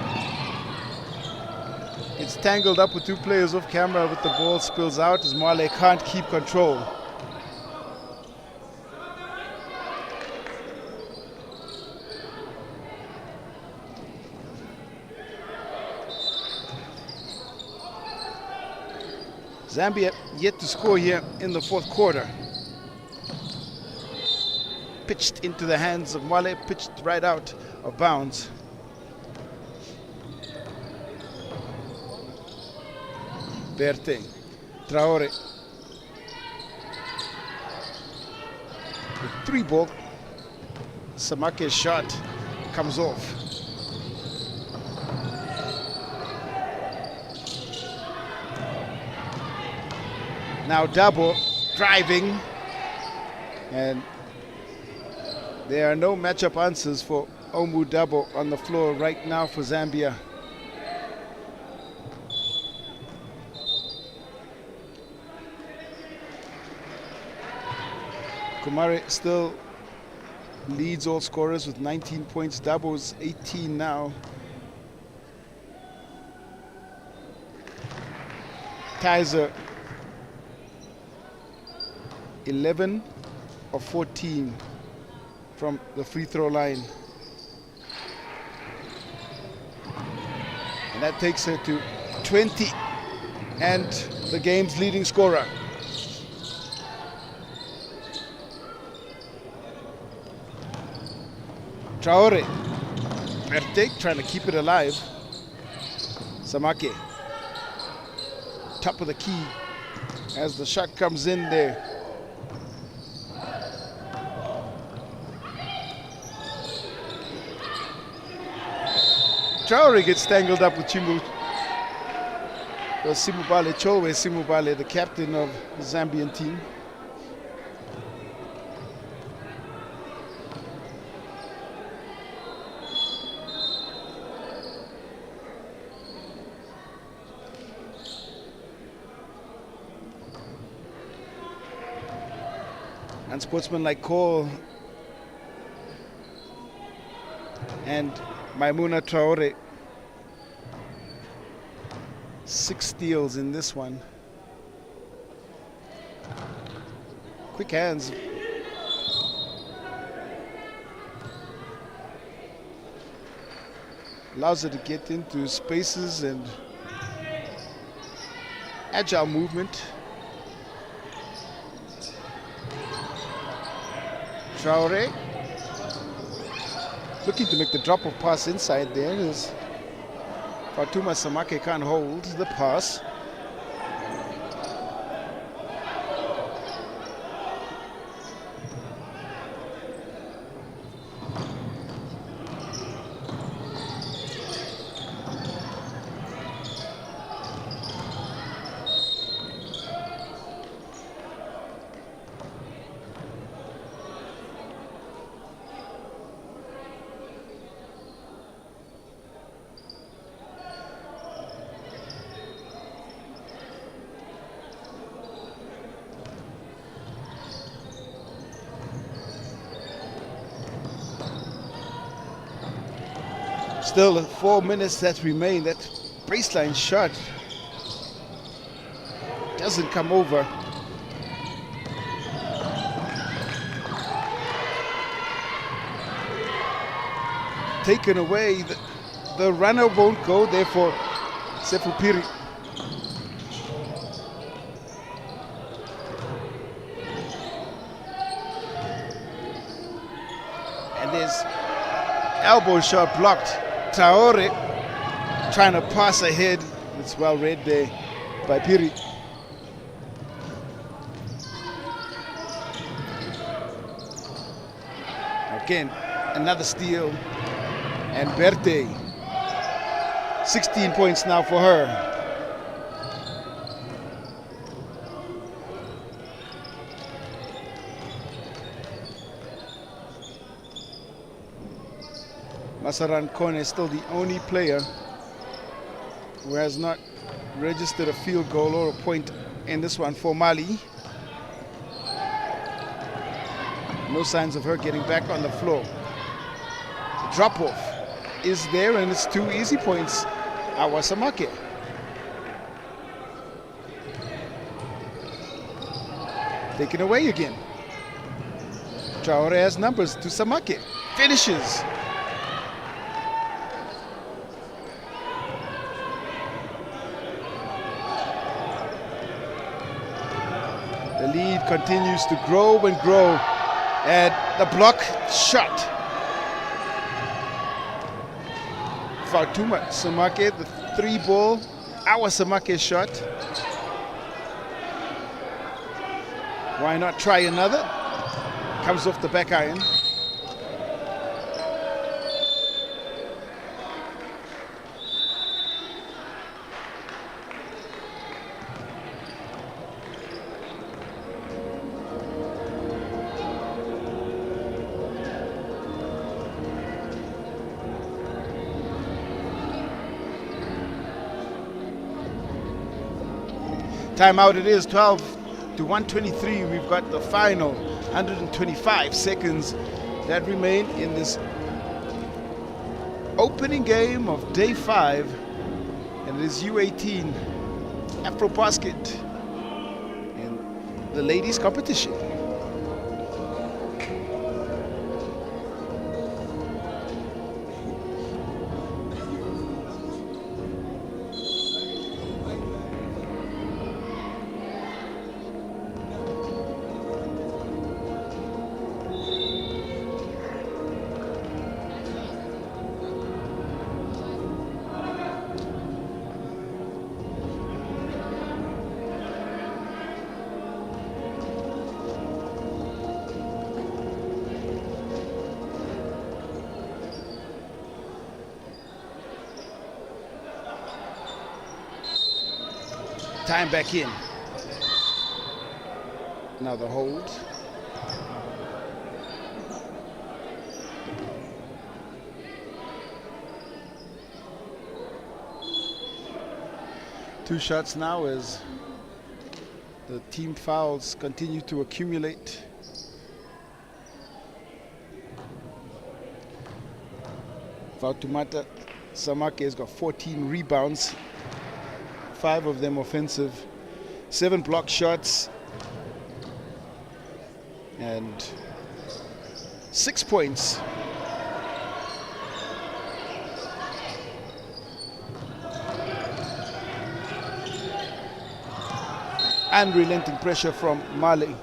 it's tangled up with 2 players off camera, with the ball spills out as Mwale can't keep control. Zambia yet to score here in the 4th quarter. Pitched into the hands of Mwale, pitched right out of bounds. Verte, Traore. The 3-ball, Samake's shot comes off. Now Dabo driving, and there are no matchup answers for Omu Dabo on the floor right now for Zambia. Kumare still leads all scorers with 19 points. Dabo's 18 now. Kaiser 11 of 14 from the free throw line. And that takes her to 20 and the game's leading scorer. Traore, Verte trying to keep it alive. Samake, top of the key as the shot comes in there. Traore gets tangled up with Simubale Cholwe Simubale, the captain of the Zambian team. Unsportsmanlike call, and Maimuna Traore, 6 steals in this one. Quick hands. Allows her to get into spaces and agile movement. Traore looking to make the drop-off pass inside there as Fatuma Samake can't hold the pass. Still 4 minutes that remain. That baseline shot doesn't come over. Taken away. The runner won't go, therefore Sepupiri. And there's elbow shot blocked. Traore trying to pass ahead. It's well read there by Piri. Again, another steal. And Berthe, 16 points now for her. Masaran Kone is still the only player who has not registered a field goal or a point in this one for Mali. No signs of her getting back on the floor. The drop-off is there, and it's 2 easy points. Awasamake. Taken away again. Traore has numbers to Samake. Finishes. The lead continues to grow and grow. And the block shot. Fatuma Samake, the 3-ball. Awasamake shot. Why not try another? Comes off the back iron. Timeout it is, 12 to 123. We've got the final 125 seconds that remain in this opening game of day 5. And it is U18 AfroBasket in the ladies competition. Time back in. Now the hold. Two shots now as the team fouls continue to accumulate. Fautumata Samake has got 14 rebounds. 5 of them offensive, 7 block shots, and 6 points. Unrelenting pressure from Mali.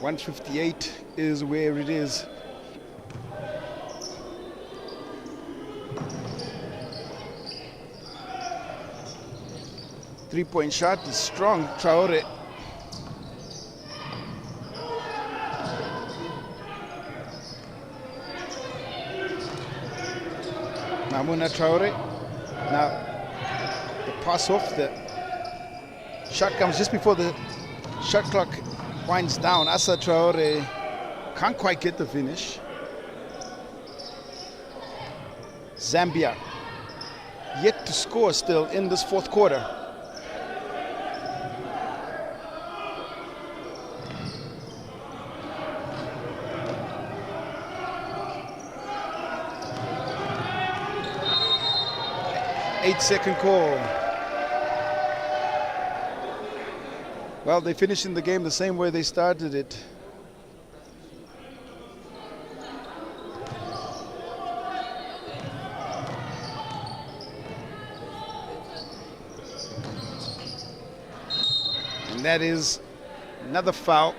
.158 is where it is. Three-point shot is strong. Traore. Mamuna Traore. Now the pass off the Shot comes just before the shot clock winds down. Asa Traore can't quite get the finish. Zambia yet to score still in this fourth quarter. Eight-second call. Well, they finished in the game the same way they started it. And that is another foul.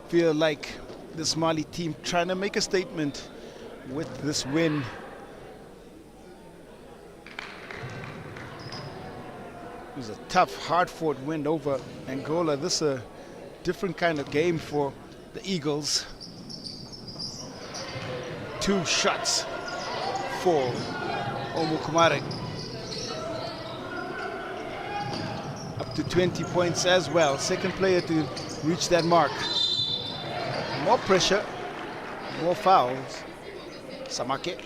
Feel like this Mali team trying to make a statement with this win. It was a tough, hard-fought win over Angola. This is a different kind of game for the Eagles. 2 shots for Omukumare. Up to 20 points as well. Second player to reach that mark. More pressure, more fouls. Samake.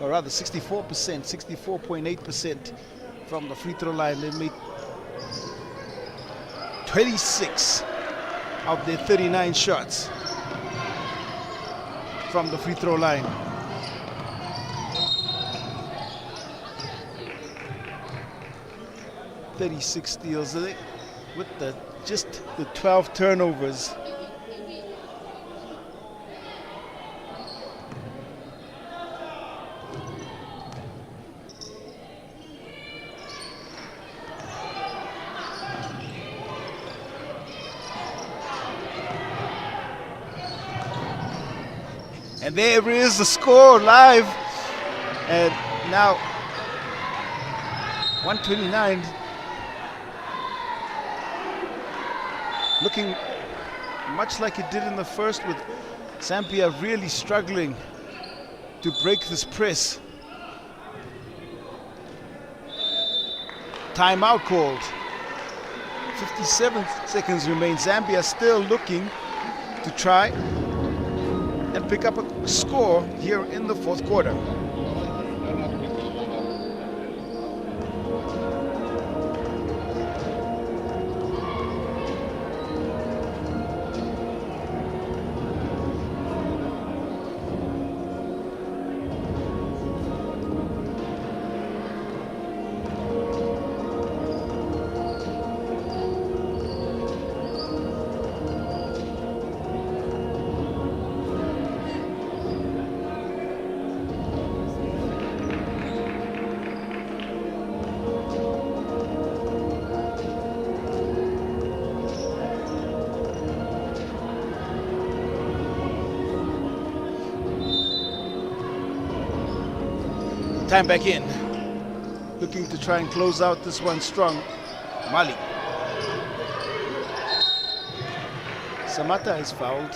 Or rather 64%, 64.8% from the free throw line. They made 26 of their 39 shots from the free throw line. "36 steals with just the 12 turnovers. And there is the score live. And now 129. Looking much like it did in the first, with Zambia really struggling to break this press. Timeout called. 57 seconds remain. Zambia still looking to try and pick up a score here in the fourth quarter. Time back in, looking to try and close out this one strong. Mali. Samata is fouled.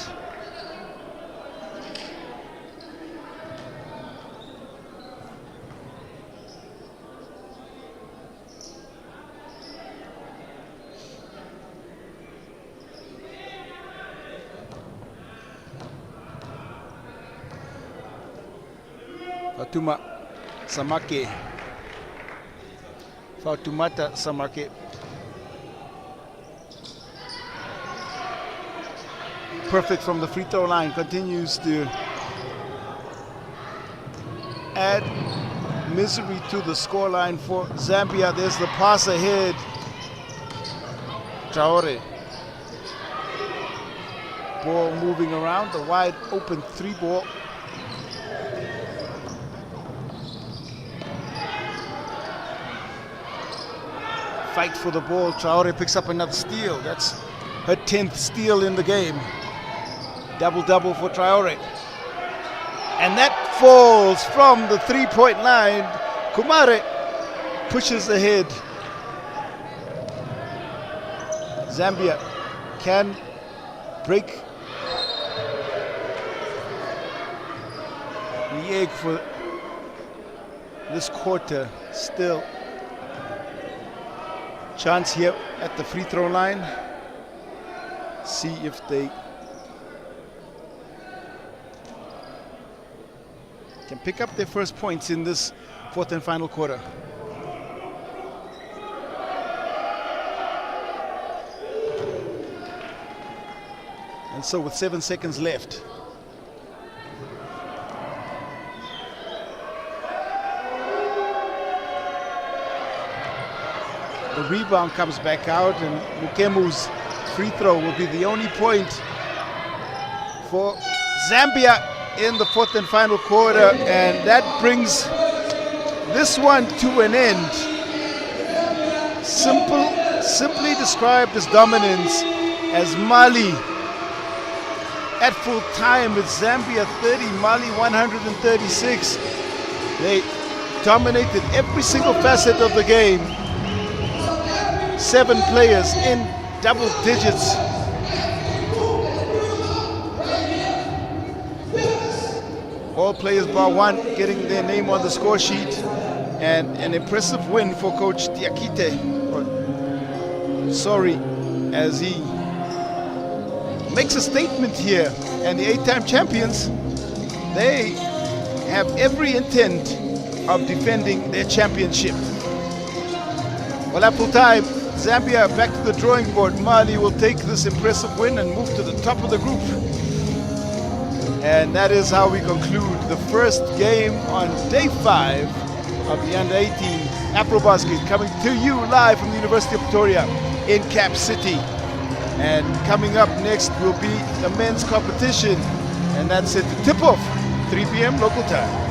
Samake. Fautumata Samake. Perfect from the free throw line. Continues to add misery to the scoreline for Zambia. There's the pass ahead. Traore. Ball moving around, the wide open 3 ball. Fight for the ball. Traore picks up another steal. That's her 10th steal in the game. Double-double for Traore. And that falls from the 3-point line. Kumare pushes ahead. Zambia can break the egg for this quarter. Still chance here at the free throw line. See if they can pick up their first points in this 4th and final quarter. And so with 7 seconds left, the rebound comes back out, and Mukemu's free throw will be the only point for Zambia in the 4th and final quarter, and that brings this one to an end. Simply described as dominance, as Mali at full time with Zambia 30, Mali 136. They dominated every single facet of the game. 7 players in double digits. All players bar one getting their name on the score sheet, and an impressive win for Coach Diakite. Sorry, as he makes a statement here. And the 8-time champions, they have every intent of defending their championship. Well, at full time, Zambia back to the drawing board. Mali will take this impressive win and move to the top of the group. And that is how we conclude the first game on day 5 of the Under-18 AfroBasket, coming to you live from the University of Pretoria in Cap City. And coming up next will be the men's competition, and that's at the tip-off, 3 p.m. local time.